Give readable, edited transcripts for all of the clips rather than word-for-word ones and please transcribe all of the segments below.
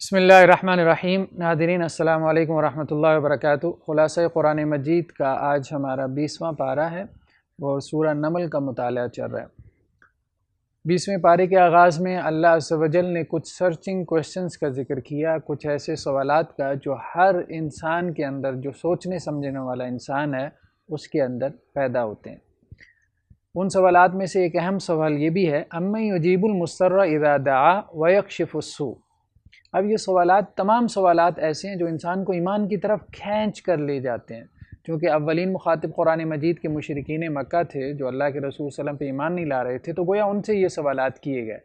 بسم اللہ الرحمن الرحیم۔ ناظرین السلام علیکم ورحمۃ اللہ وبرکاتہ۔ خلاصہ قرآن مجید کا آج ہمارا 20واں پارہ ہے اور سورہ نمل کا مطالعہ چل رہا ہے۔ 20ویں پارے کے آغاز میں اللہ عز و جل نے کچھ سرچنگ کویسچنز کا ذکر کیا، کچھ ایسے سوالات کا جو ہر انسان کے اندر، جو سوچنے سمجھنے والا انسان ہے اس کے اندر پیدا ہوتے ہیں۔ ان سوالات میں سے ایک اہم سوال یہ بھی ہے، اَمَّن یُجِیبُ الْمُضْطَرَّ اِذَا دَعَا وَیَکْشِفُ السُّوءَ۔ اب یہ سوالات، تمام سوالات ایسے ہیں جو انسان کو ایمان کی طرف کھینچ کر لے جاتے ہیں، کیونکہ اولین مخاطب قرآن مجید کے مشرکین مکہ تھے جو اللہ کے رسول صلی اللہ علیہ وسلم پہ ایمان نہیں لا رہے تھے، تو گویا ان سے یہ سوالات کیے گئے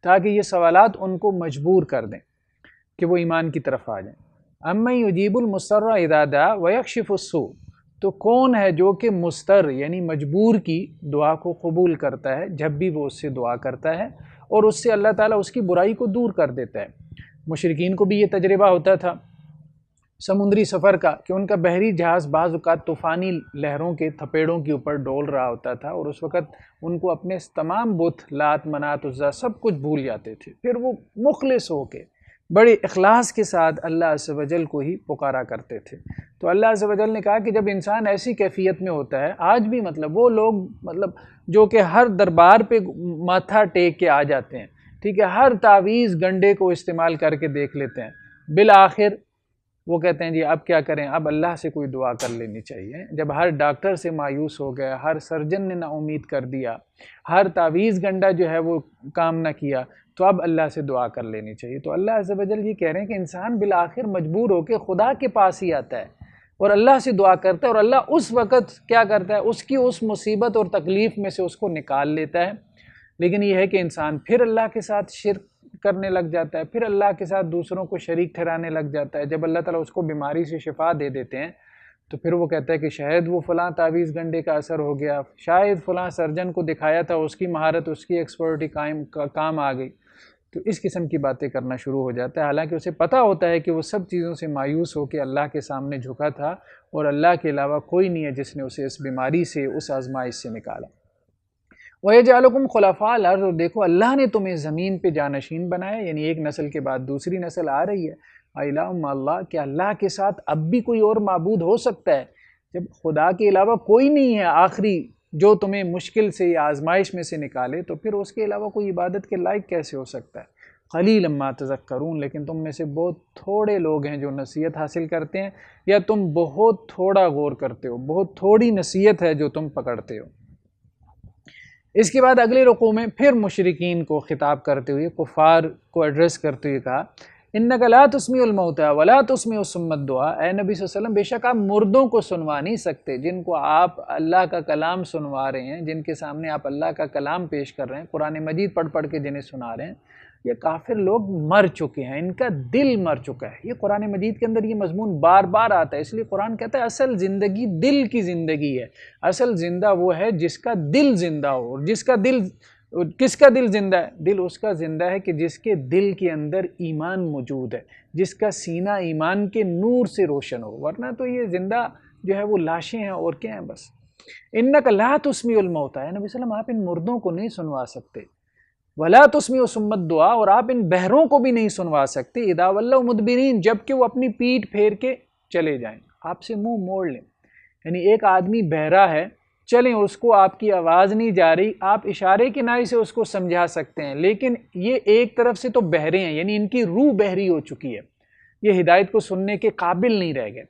تاکہ یہ سوالات ان کو مجبور کر دیں کہ وہ ایمان کی طرف آ جائیں۔ اَمَّن یُجِیبُ الْمُضْطَرَّ اِذَا دَعَا وَیَکْشِفُ السُّوءَ، تو کون ہے جو کہ مضطر یعنی مجبور کی دعا کو قبول کرتا ہے جب بھی وہ اس سے دعا کرتا ہے، اور اس سے اللہ تعالیٰ اس کی برائی کو دور کر دیتا ہے۔ مشرکین کو بھی یہ تجربہ ہوتا تھا سمندری سفر کا کہ ان کا بحری جہاز بعض اوقات طوفانی لہروں کے تھپیڑوں کے اوپر ڈول رہا ہوتا تھا، اور اس وقت ان کو اپنے تمام بت، لات، منات، عزا سب کچھ بھول جاتے تھے۔ پھر وہ مخلص ہو کے بڑے اخلاص کے ساتھ اللہ عز و جل کو ہی پکارا کرتے تھے۔ تو اللہ عز و جل نے کہا کہ جب انسان ایسی کیفیت میں ہوتا ہے، آج بھی وہ لوگ جو کہ ہر دربار پہ ماتھا ٹیک کے آ جاتے ہیں، ٹھیک ہے، ہر تعویذ گنڈے کو استعمال کر کے دیکھ لیتے ہیں، بالآخر وہ کہتے ہیں جی اب کیا کریں، اب اللہ سے کوئی دعا کر لینی چاہیے۔ جب ہر ڈاکٹر سے مایوس ہو گیا، ہر سرجن نے نا امید کر دیا، ہر تعویذ گنڈا جو ہے وہ کام نہ کیا، تو اب اللہ سے دعا کر لینی چاہیے۔ تو اللہ عز و جل یہ کہہ رہے ہیں کہ انسان بالآخر مجبور ہو کے خدا کے پاس ہی آتا ہے اور اللہ سے دعا کرتا ہے، اور اللہ اس وقت کیا کرتا ہے، اس کی اس مصیبت اور تکلیف میں سے اس کو نکال لیتا ہے۔ لیکن یہ ہے کہ انسان پھر اللہ کے ساتھ شرک کرنے لگ جاتا ہے، پھر اللہ کے ساتھ دوسروں کو شریک ٹھہرانے لگ جاتا ہے۔ جب اللہ تعالیٰ اس کو بیماری سے شفا دے دیتے ہیں تو پھر وہ کہتا ہے کہ شاید وہ فلاں تعویذ گنڈے کا اثر ہو گیا، شاید فلاں سرجن کو دکھایا تھا، اس کی مہارت، اس کی ایکسپرٹی کام آ گئی، تو اس قسم کی باتیں کرنا شروع ہو جاتا ہے، حالانکہ اسے پتہ ہوتا ہے کہ وہ سب چیزوں سے مایوس ہو کے اللہ کے سامنے جھکا تھا، اور اللہ کے علاوہ کوئی نہیں ہے جس نے اسے اس بیماری سے، اس آزمائش سے نکالا۔ وَيَجْعَلُكُمْ خُلَفَاءَ الْأَرْضِ، اور دیکھو اللہ نے تمہیں زمین پہ جانشین بنایا، یعنی ایک نسل کے بعد دوسری نسل آ رہی ہے۔ اِلَٰهٌ مَّعَ اللَّهِ، کہ اللہ کے ساتھ اب بھی کوئی اور معبود ہو سکتا ہے؟ جب خدا کے علاوہ کوئی نہیں ہے آخری جو تمہیں مشکل سے یا آزمائش میں سے نکالے، تو پھر اس کے علاوہ کوئی عبادت کے لائق کیسے ہو سکتا ہے؟ قَلِيلًا مَّا تَذَكَّرُونَ، لیکن تم میں سے بہت تھوڑے لوگ ہیں جو نصیحت حاصل کرتے ہیں، یا تم بہت تھوڑا غور کرتے ہو، بہت تھوڑی نصیحت ہے جو تم پکڑتے ہو۔ اس کے بعد اگلے رکوع میں پھر مشرکین کو خطاب کرتے ہوئے، کفار کو ایڈریس کرتے ہوئے کہا، اِنَّكَ لَا تُسْمِعُ الْمَوْتَىٰ وَلَا تُسْمِعُ الصُّمَّ الدُّعَاءَ، اے نبی صلی اللہ علیہ وسلم بے شک آپ مردوں کو سنوا نہیں سکتے، جن کو آپ اللہ کا کلام سنوا رہے ہیں، جن کے سامنے آپ اللہ کا کلام پیش کر رہے ہیں، قرآن مجید پڑھ پڑھ کے جنہیں سنا رہے ہیں، یہ کافر لوگ مر چکے ہیں، ان کا دل مر چکا ہے۔ یہ قرآن مجید کے اندر یہ مضمون بار بار آتا ہے، اس لیے قرآن کہتا ہے اصل زندگی دل کی زندگی ہے، اصل زندہ وہ ہے جس کا دل زندہ ہو، اور کس کا دل زندہ ہے؟ دل اس کا زندہ ہے کہ جس کے دل کے اندر ایمان موجود ہے، جس کا سینہ ایمان کے نور سے روشن ہو، ورنہ تو یہ زندہ جو ہے وہ لاشیں ہیں اور کیا ہیں بس۔ اِنَّكَ لَا تُسْمِعُ الْمَوْتَىٰ، اے نبی صلی اللہ علیہ وسلم آپ ان مردوں کو نہیں سنوا سکتے، وَلَا تُسْمِعُ الصُّمَّ الدُّعَاءَ، اور آپ ان بہروں کو بھی نہیں سنوا سکتے، اِذَا وَلَّوْا مُدْبِرِينَ، جب کہ وہ اپنی پیٹھ پھیر کے چلے جائیں، آپ سے منہ موڑ لیں۔ یعنی ایک آدمی بہرا ہے، چلیں اس کو آپ کی آواز نہیں جا رہی، آپ اشارے کنائی سے اس کو سمجھا سکتے ہیں، لیکن یہ ایک طرف سے تو بہرے ہیں، یعنی ان کی روح بہری ہو چکی ہے، یہ ہدایت کو سننے کے قابل نہیں رہ گئے۔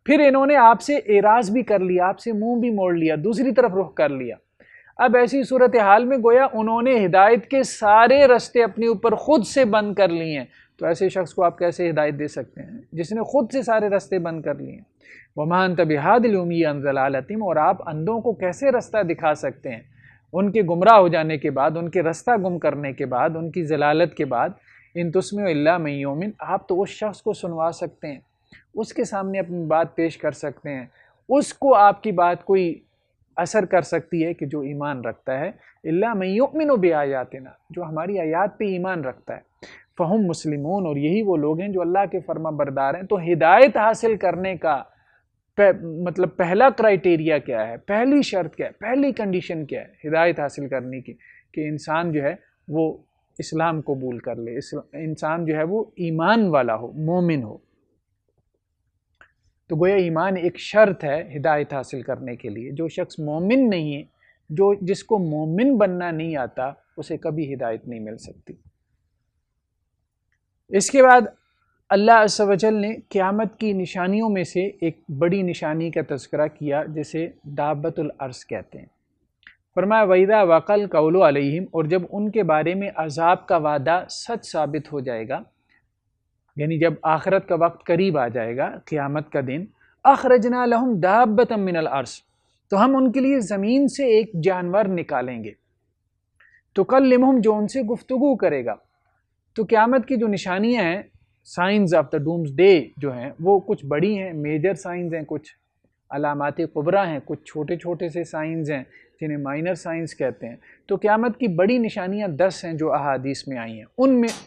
پھر انہوں نے آپ سے اعراض بھی کر لیا، آپ سے منہ بھی موڑ لیا، دوسری طرف رخ کر لیا۔ اب ایسی صورتحال میں گویا انہوں نے ہدایت کے سارے رستے اپنے اوپر خود سے بند کر لیے ہیں، تو ایسے شخص کو آپ کیسے ہدایت دے سکتے ہیں جس نے خود سے سارے رستے بند کر لیے ہیں؟ وَمَا أَنْتَ بِهَادِ الْعُمْيِ عَنْ ضَلَالَتِهِمْ، اور آپ اندھوں کو کیسے رستہ دکھا سکتے ہیں ان کے گمراہ ہو جانے کے بعد، ان کے رستہ گم کرنے کے بعد، ان کی ضلالت کے بعد۔ إِن تُسْمِعُ إِلَّا مَن يُؤْمِنُ، آپ تو اس شخص کو سنوا سکتے ہیں، اس کے سامنے اپنی بات پیش کر سکتے ہیں، اس کو آپ کی بات کوئی اثر کر سکتی ہے کہ جو ایمان رکھتا ہے، إِلَّا مَن يُؤْمِنُ بِآيَاتِنَا، جو ہماری آیات پہ ایمان رکھتا ہے، فَهُمْ مُسْلِمُونَ، اور یہی وہ لوگ ہیں جو اللہ کے فرما بردار ہیں۔ تو ہدایت حاصل کرنے کا پہلا کرائیٹیریا کیا ہے، پہلی شرط کیا ہے، پہلی کنڈیشن کیا ہے ہدایت حاصل کرنے کی؟ کہ انسان جو ہے وہ اسلام قبول کر لے، انسان جو ہے وہ ایمان والا ہو، مومن ہو۔ تو گویا ایمان ایک شرط ہے ہدایت حاصل کرنے کے لیے۔ جو شخص مومن نہیں ہے، جس کو مومن بننا نہیں آتا، اسے کبھی ہدایت نہیں مل سکتی۔ اس کے بعد اللہ عز و جل نے قیامت کی نشانیوں میں سے ایک بڑی نشانی کا تذکرہ کیا، جسے دابۃ الارض کہتے ہیں۔ فرمایا وَإِذَا وَقَعَ الْقَوْلُ عَلَيْهِمْ، اور جب ان کے بارے میں عذاب کا وعدہ سچ ثابت ہو جائے گا، یعنی جب آخرت کا وقت قریب آ جائے گا، قیامت کا دن، اخرجنا لهم دابۃ من الارض، تو ہم ان کے لیے زمین سے ایک جانور نکالیں گے، تکلمہم، جو ان سے گفتگو کرے گا۔ تو قیامت کی جو نشانیاں ہیں، signs of the dooms day جو ہیں، وہ کچھ بڑی ہیں، میجر سائنز ہیں، کچھ علامات کبریٰ ہیں، کچھ چھوٹے چھوٹے سے سائنز ہیں جنہیں مائنر سائنس کہتے ہیں۔ تو قیامت کی بڑی نشانیاں 10 ہیں جو احادیث میں آئی ہیں۔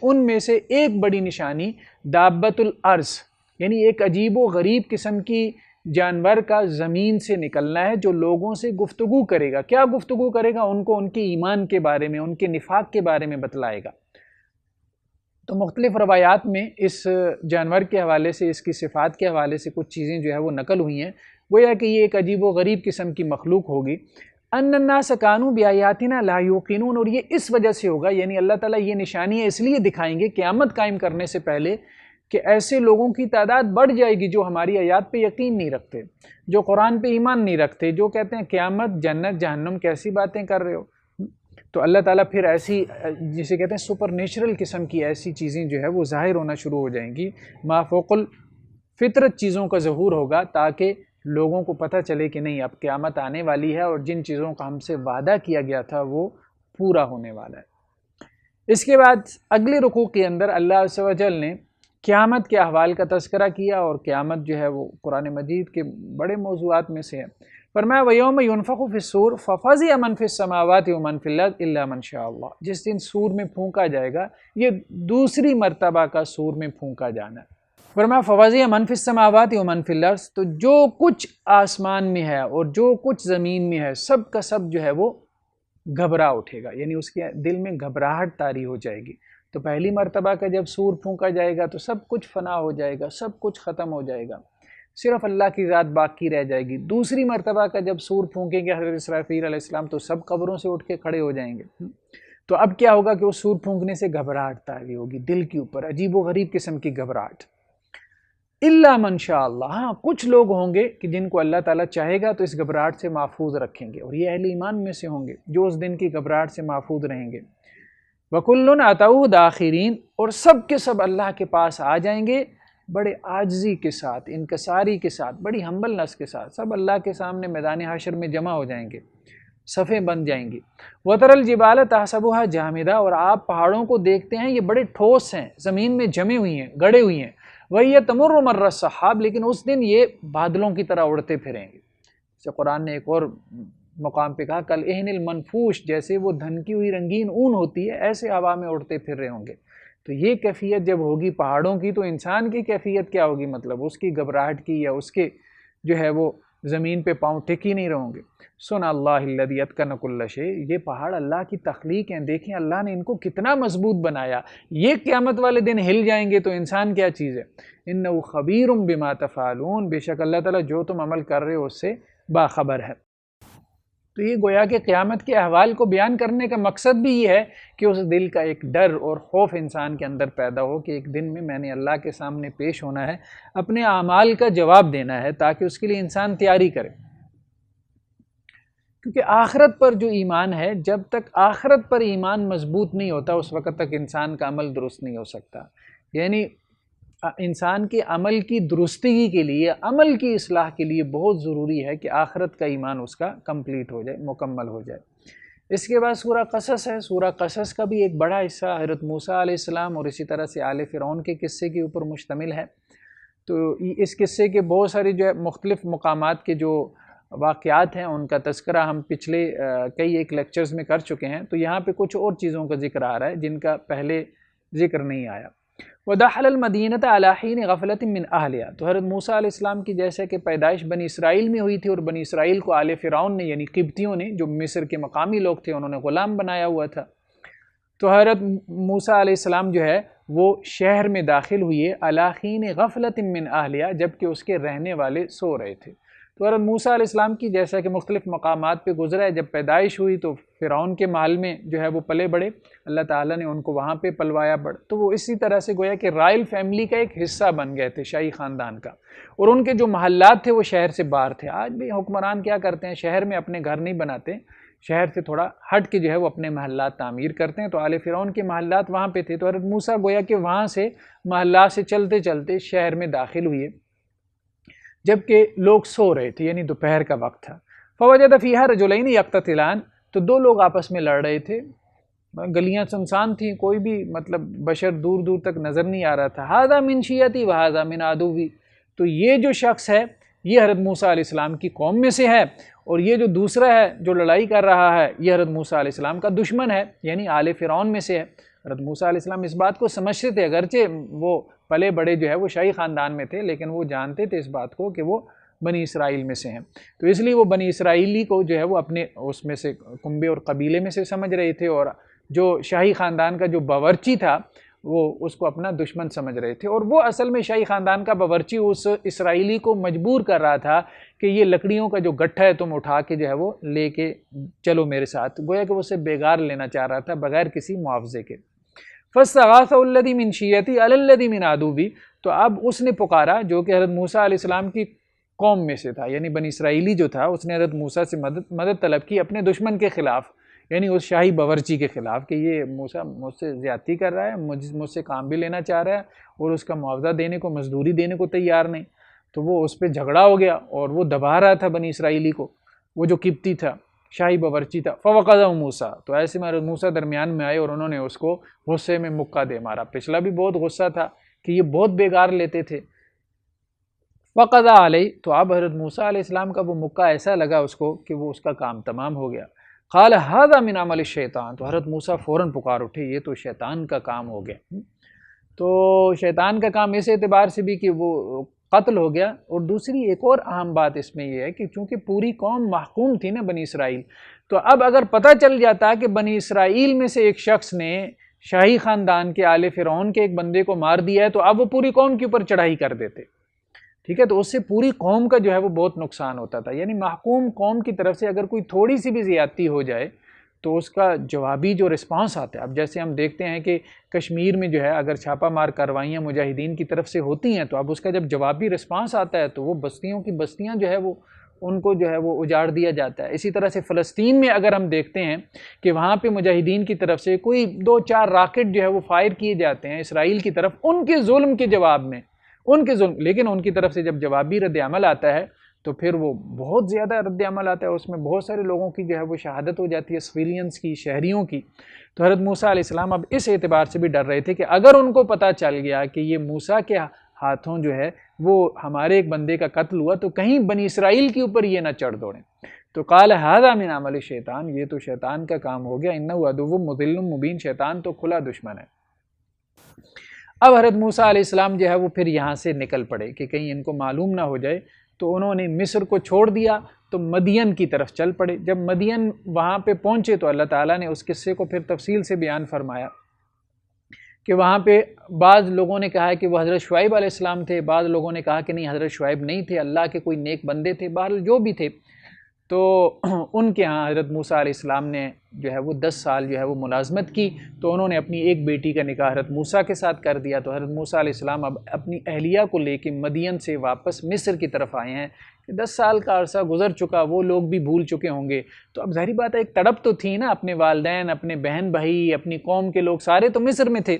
ان میں سے ایک بڑی نشانی دابۃ الارض، یعنی ایک عجیب و غریب قسم کی جانور کا زمین سے نکلنا ہے، جو لوگوں سے گفتگو کرے گا۔ کیا گفتگو کرے گا؟ ان کو ان کے ایمان کے بارے میں، ان کے نفاق کے بارے میں بتلائے گا۔ تو مختلف روایات میں اس جانور کے حوالے سے، اس کی صفات کے حوالے سے کچھ چیزیں جو ہے وہ نقل ہوئی ہیں۔ وہ یہ کہ یہ ایک عجیب و غریب قسم کی مخلوق ہوگی۔ ان الناس کانوا بآیاتنا لا یوقنون، اور یہ اس وجہ سے ہوگا، یعنی اللہ تعالیٰ یہ نشانیاں اس لیے دکھائیں گے قیامت قائم کرنے سے پہلے کہ ایسے لوگوں کی تعداد بڑھ جائے گی جو ہماری آیات پہ یقین نہیں رکھتے، جو قرآن پہ ایمان نہیں رکھتے، جو کہتے ہیں قیامت، جنت، جہنم، کیسی باتیں کر رہے ہو۔ تو اللہ تعالیٰ پھر ایسی، جسے کہتے ہیں سپر نیچرل قسم کی ایسی چیزیں جو ہے وہ ظاہر ہونا شروع ہو جائیں گی، ما فوق الفطرت چیزوں کا ظہور ہوگا، تاکہ لوگوں کو پتہ چلے کہ نہیں، اب قیامت آنے والی ہے اور جن چیزوں کا ہم سے وعدہ کیا گیا تھا وہ پورا ہونے والا ہے۔ اس کے بعد اگلے رکوع کے اندر اللہ عز و جل نے قیامت کے احوال کا تذکرہ کیا، اور قیامت جو ہے وہ قرآن مجید کے بڑے موضوعات میں سے ہے۔ فرمایا وَيَوْمَ يُنفَخُ فِي الصُّورِ فَفَزِعَ مَن فِي السَّمَاوَاتِ وَمَن فِي الْأَرْضِ إِلَّا مَن شَاءَ اللَّهُ، جس دن سور میں پھونکا جائے گا، یہ دوسری مرتبہ کا سور میں پھونکا جانا ہے۔ فرمایا فَفَزِعَ مَن فِي السَّمَاوَاتِ وَمَن فِي الْأَرْضِ، تو جو کچھ آسمان میں ہے اور جو کچھ زمین میں ہے، سب کا سب جو ہے وہ گھبرا اٹھے گا، یعنی اس کے دل میں گھبراہٹ طاری ہو جائے گی۔ تو پہلی مرتبہ کا جب سور پھونکا جائے گا تو سب کچھ فنا ہو جائے گا، سب کچھ ختم ہو جائے گا، صرف اللہ کی ذات باقی رہ جائے گی۔ دوسری مرتبہ کا جب سور پھونکیں گے حضرت اسرافیل علیہ السلام، تو سب قبروں سے اٹھ کے کھڑے ہو جائیں گے۔ تو اب کیا ہوگا کہ اس سور پھونکنے سے گھبراہٹ طاری ہوگی دل کے اوپر، عجیب و غریب قسم کی گھبراہٹ۔ الا من شاء اللہ، ہاں کچھ لوگ ہوں گے کہ جن کو اللہ تعالیٰ چاہے گا تو اس گھبراہٹ سے محفوظ رکھیں گے، اور یہ اہل ایمان میں سے ہوں گے جو اس دن کی گھبراہٹ سے محفوظ رہیں گے۔ وَكُلٌّ أَتَوْهُ دَاخِرِينَ، اور سب کے سب اللہ کے پاس آ جائیں گے بڑے عاجزی کے ساتھ، انکساری کے ساتھ، بڑی ہمبلنس کے ساتھ، سب اللہ کے سامنے میدان حشر میں جمع ہو جائیں گے، صفیں بن جائیں گی۔ وَتَرَى الْجِبَالَ تَحْسَبُهَا جَامِدَةً، اور آپ پہاڑوں کو دیکھتے ہیں یہ بڑے ٹھوس ہیں، زمین میں جمے ہوئی ہیں، گڑے ہوئی ہیں۔ وَهِيَ تَمُرُّ مَرَّ السَّحَابِ، لیکن اس دن یہ بادلوں کی طرح اڑتے پھریں گے۔ جیسے قرآن نے ایک اور مقام پہ کہا کالعہن المنفوش، جیسے وہ دھنکی ہوئی رنگین اون ہوتی ہے، ایسے ہوا میں اڑتے پھر رہے ہوں گے۔ تو یہ کیفیت جب ہوگی پہاڑوں کی، تو انسان کی کیفیت کیا ہوگی؟ مطلب اس کی گھبراہٹ کی، یا اس کے جو ہے وہ زمین پہ پاؤں ٹکی نہیں رہوں گے۔ سن اللہ الذی اتقن کل شیء، یہ پہاڑ اللہ کی تخلیق ہیں، دیکھیں اللہ نے ان کو کتنا مضبوط بنایا، یہ قیامت والے دن ہل جائیں گے تو انسان کیا چیز ہے۔ انہ خبیر بما تفعلون، بے شک اللہ تعالیٰ جو تم عمل کر رہے ہو اس سے باخبر ہے۔ تو یہ گویا کہ قیامت کے احوال کو بیان کرنے کا مقصد بھی یہ ہے کہ اس دل کا ایک ڈر اور خوف انسان کے اندر پیدا ہو کہ ایک دن میں نے اللہ کے سامنے پیش ہونا ہے، اپنے اعمال کا جواب دینا ہے، تاکہ اس کے لیے انسان تیاری کرے۔ کیونکہ آخرت پر جو ایمان ہے، جب تک آخرت پر ایمان مضبوط نہیں ہوتا اس وقت تک انسان کا عمل درست نہیں ہو سکتا۔ یعنی انسان کے عمل کی درستگی کے لیے، عمل کی اصلاح کے لیے بہت ضروری ہے کہ آخرت کا ایمان اس کا کمپلیٹ ہو جائے، مکمل ہو جائے۔ اس کے بعد سورہ قصص ہے۔ سورہ قصص کا بھی ایک بڑا حصہ حضرت موسیٰ علیہ السلام اور اسی طرح سے آل فرعون کے قصے کے اوپر مشتمل ہے۔ تو اس قصے کے بہت ساری جو ہے مختلف مقامات کے جو واقعات ہیں ان کا تذکرہ ہم پچھلے کئی ایک لیکچرز میں کر چکے ہیں۔ تو یہاں پہ کچھ اور چیزوں کا ذکر آ رہا ہے جن کا پہلے ذکر نہیں آیا۔ وَدَخَلَ الْمَدِينَةَ عَلَىٰ حِينِ غَفْلَةٍ مِّنْ أَهْلِهَا، تو حضرت موسیٰ علیہ السلام کی جیسے کہ پیدائش بنی اسرائیل میں ہوئی تھی، اور بنی اسرائیل کو آل فرعون نے، یعنی قبطیوں نے، جو مصر کے مقامی لوگ تھے، انہوں نے غلام بنایا ہوا تھا۔ تو حضرت موسیٰ علیہ السلام جو ہے وہ شہر میں داخل ہوئے علی حین غفلۃ من اہلہا، جبکہ اس کے رہنے والے سو رہے تھے۔ تو حضرت موسیٰ علیہ السلام کی جیسا کہ مختلف مقامات پہ گزرا ہے، جب پیدائش ہوئی تو فرعون کے محل میں جو ہے وہ پلے بڑھے، اللہ تعالیٰ نے ان کو وہاں پہ پلوایا بڑھ، تو وہ اسی طرح سے گویا کہ رائل فیملی کا ایک حصہ بن گئے تھے، شاہی خاندان کا، اور ان کے جو محلات تھے وہ شہر سے باہر تھے۔ آج بھی حکمران کیا کرتے ہیں، شہر میں اپنے گھر نہیں بناتے، شہر سے تھوڑا ہٹ کے جو ہے وہ اپنے محلات تعمیر کرتے ہیں، تو آل فرعون کے محلات وہاں پہ تھے۔ تو حضرت موسیٰ گویا کہ وہاں سے محلات سے چلتے چلتے شہر میں داخل ہوئے جبکہ لوگ سو رہے تھے، یعنی دوپہر کا وقت تھا۔ فوجد فیہا رجلین یقتتلان، تو دو لوگ آپس میں لڑ رہے تھے، گلیاں سنسان تھیں، کوئی بھی مطلب بشر دور دور تک نظر نہیں آ رہا تھا۔ ھذا من شیعتی وھذا من عدوی، تو یہ جو شخص ہے یہ حضرت موسیٰ علیہ السلام کی قوم میں سے ہے، اور یہ جو دوسرا ہے جو لڑائی کر رہا ہے یہ حضرت موسیٰ علیہ السلام کا دشمن ہے، یعنی آل فرعون میں سے ہے۔ حضرت موسیٰ علیہ السلام اس بات کو سمجھتے تھے، اگرچہ وہ پلے بڑے جو ہے وہ شاہی خاندان میں تھے، لیکن وہ جانتے تھے اس بات کو کہ وہ بنی اسرائیل میں سے ہیں، تو اس لیے وہ بنی اسرائیلی کو جو ہے وہ اپنے اس میں سے کنبے اور قبیلے میں سے سمجھ رہے تھے، اور جو شاہی خاندان کا جو باورچی تھا وہ اس کو اپنا دشمن سمجھ رہے تھے، اور وہ اصل میں شاہی خاندان کا باورچی اس اسرائیلی کو مجبور کر رہا تھا کہ یہ لکڑیوں کا جو گٹھا ہے تم اٹھا کے جو ہے وہ لے کے چلو میرے ساتھ، گویا کہ وہ اسے بیگار لینا چاہ رہا تھا بغیر کسی معاوضے کے۔ فاستغاثہ الذی من شیعتی علی الذی من عدوی، تو اب اس نے پکارا جو کہ حضرت موسیٰ علیہ السلام کی قوم میں سے تھا، یعنی بنی اسرائیلی جو تھا، اس نے حضرت موسیٰ سے مدد طلب کی اپنے دشمن کے خلاف، یعنی اس شاہی باورچی کے خلاف، کہ یہ موسیٰ مجھ سے زیادتی کر رہا ہے، مجھ سے کام بھی لینا چاہ رہا ہے اور اس کا معاوضہ دینے کو، مزدوری دینے کو تیار نہیں۔ تو وہ اس پہ جھگڑا ہو گیا اور وہ دبا رہا تھا بنی اسرائیلی کو، وہ جو قبطی تھا، شاہی باورچی تھا۔ فوقظہ موسیٰ، تو ایسے میں حضرت موسیٰ درمیان میں آئے اور انہوں نے اس کو غصے میں مکہ دے مارا۔ پچھلا بھی بہت غصہ تھا کہ یہ بہت بیگار لیتے تھے۔ فقضى علیہ، تو اب حضرت موسیٰ علیہ السلام کا وہ مکہ ایسا لگا اس کو کہ وہ اس کا کام تمام ہو گیا۔ قال ھذا من عمل الشیطان، تو حضرت موسیٰ فوراً پکار اٹھے یہ تو شیطان کا کام ہو گیا۔ تو شیطان کا کام اس اعتبار سے بھی کہ وہ قتل ہو گیا، اور دوسری ایک اور اہم بات اس میں یہ ہے کہ چونکہ پوری قوم محکوم تھی نا بنی اسرائیل، تو اب اگر پتہ چل جاتا کہ بنی اسرائیل میں سے ایک شخص نے شاہی خاندان کے آل فرعون کے ایک بندے کو مار دیا ہے، تو اب وہ پوری قوم کے اوپر چڑھائی کر دیتے، ٹھیک ہے، تو اس سے پوری قوم کا جو ہے وہ بہت نقصان ہوتا تھا۔ یعنی محکوم قوم کی طرف سے اگر کوئی تھوڑی سی بھی زیادتی ہو جائے تو اس کا جوابی جو رسپانس آتا ہے، اب جیسے ہم دیکھتے ہیں کہ کشمیر میں جو ہے اگر چھاپہ مار کارروائیاں مجاہدین کی طرف سے ہوتی ہیں، تو اب اس کا جب جوابی رسپانس آتا ہے تو وہ بستیوں کی بستیاں جو ہے وہ ان کو جو ہے وہ اجاڑ دیا جاتا ہے۔ اسی طرح سے فلسطین میں اگر ہم دیکھتے ہیں کہ وہاں پہ مجاہدین کی طرف سے کوئی 2-4 راکٹ جو ہے وہ فائر کیے جاتے ہیں اسرائیل کی طرف، ان کے ظلم کے جواب میں، ان کے ظلم، لیکن ان کی طرف سے جب جوابی رد عمل آتا ہے تو پھر وہ بہت زیادہ رد عمل آتا ہے، اس میں بہت سارے لوگوں کی جو ہے وہ شہادت ہو جاتی ہے، سویلینز کی، شہریوں کی۔ تو حضرت موسیٰ علیہ السلام اب اس اعتبار سے بھی ڈر رہے تھے کہ اگر ان کو پتہ چل گیا کہ یہ موسیٰ کے ہاتھوں جو ہے وہ ہمارے ایک بندے کا قتل ہوا، تو کہیں بنی اسرائیل کے اوپر یہ نہ چڑھ دوڑیں۔ تو قال ھذا من عمل الشیطان، یہ تو شیطان کا کام ہو گیا، انہ عدو مضل مبین، شیطان تو کھلا دشمن ہے۔ اب حضرت موسیٰ علیہ السلام جو ہے وہ پھر یہاں سے نکل پڑے کہ کہیں ان کو معلوم نہ ہو جائے، تو انہوں نے مصر کو چھوڑ دیا تو مدین کی طرف چل پڑے۔ جب مدین وہاں پہ پہنچے تو اللہ تعالیٰ نے اس قصے کو پھر تفصیل سے بیان فرمایا کہ وہاں پہ بعض لوگوں نے کہا کہ وہ حضرت شعیب علیہ السلام تھے، بعض لوگوں نے کہا کہ نہیں حضرت شعیب نہیں تھے، اللہ کے کوئی نیک بندے تھے، بہرحال جو بھی تھے، تو ان کے ہاں حضرت موسیٰ علیہ السلام نے جو ہے وہ 10 سال جو ہے وہ ملازمت کی، تو انہوں نے اپنی ایک بیٹی کا نکاح حضرت موسیٰ کے ساتھ کر دیا۔ تو حضرت موسیٰ علیہ السلام اب اپنی اہلیہ کو لے کے مدین سے واپس مصر کی طرف آئے ہیں کہ 10 سال کا عرصہ گزر چکا، وہ لوگ بھی بھول چکے ہوں گے، تو اب ظاہری بات ہے ایک تڑپ تو تھی نا، اپنے والدین، اپنے بہن بھائی، اپنی قوم کے لوگ سارے تو مصر میں تھے۔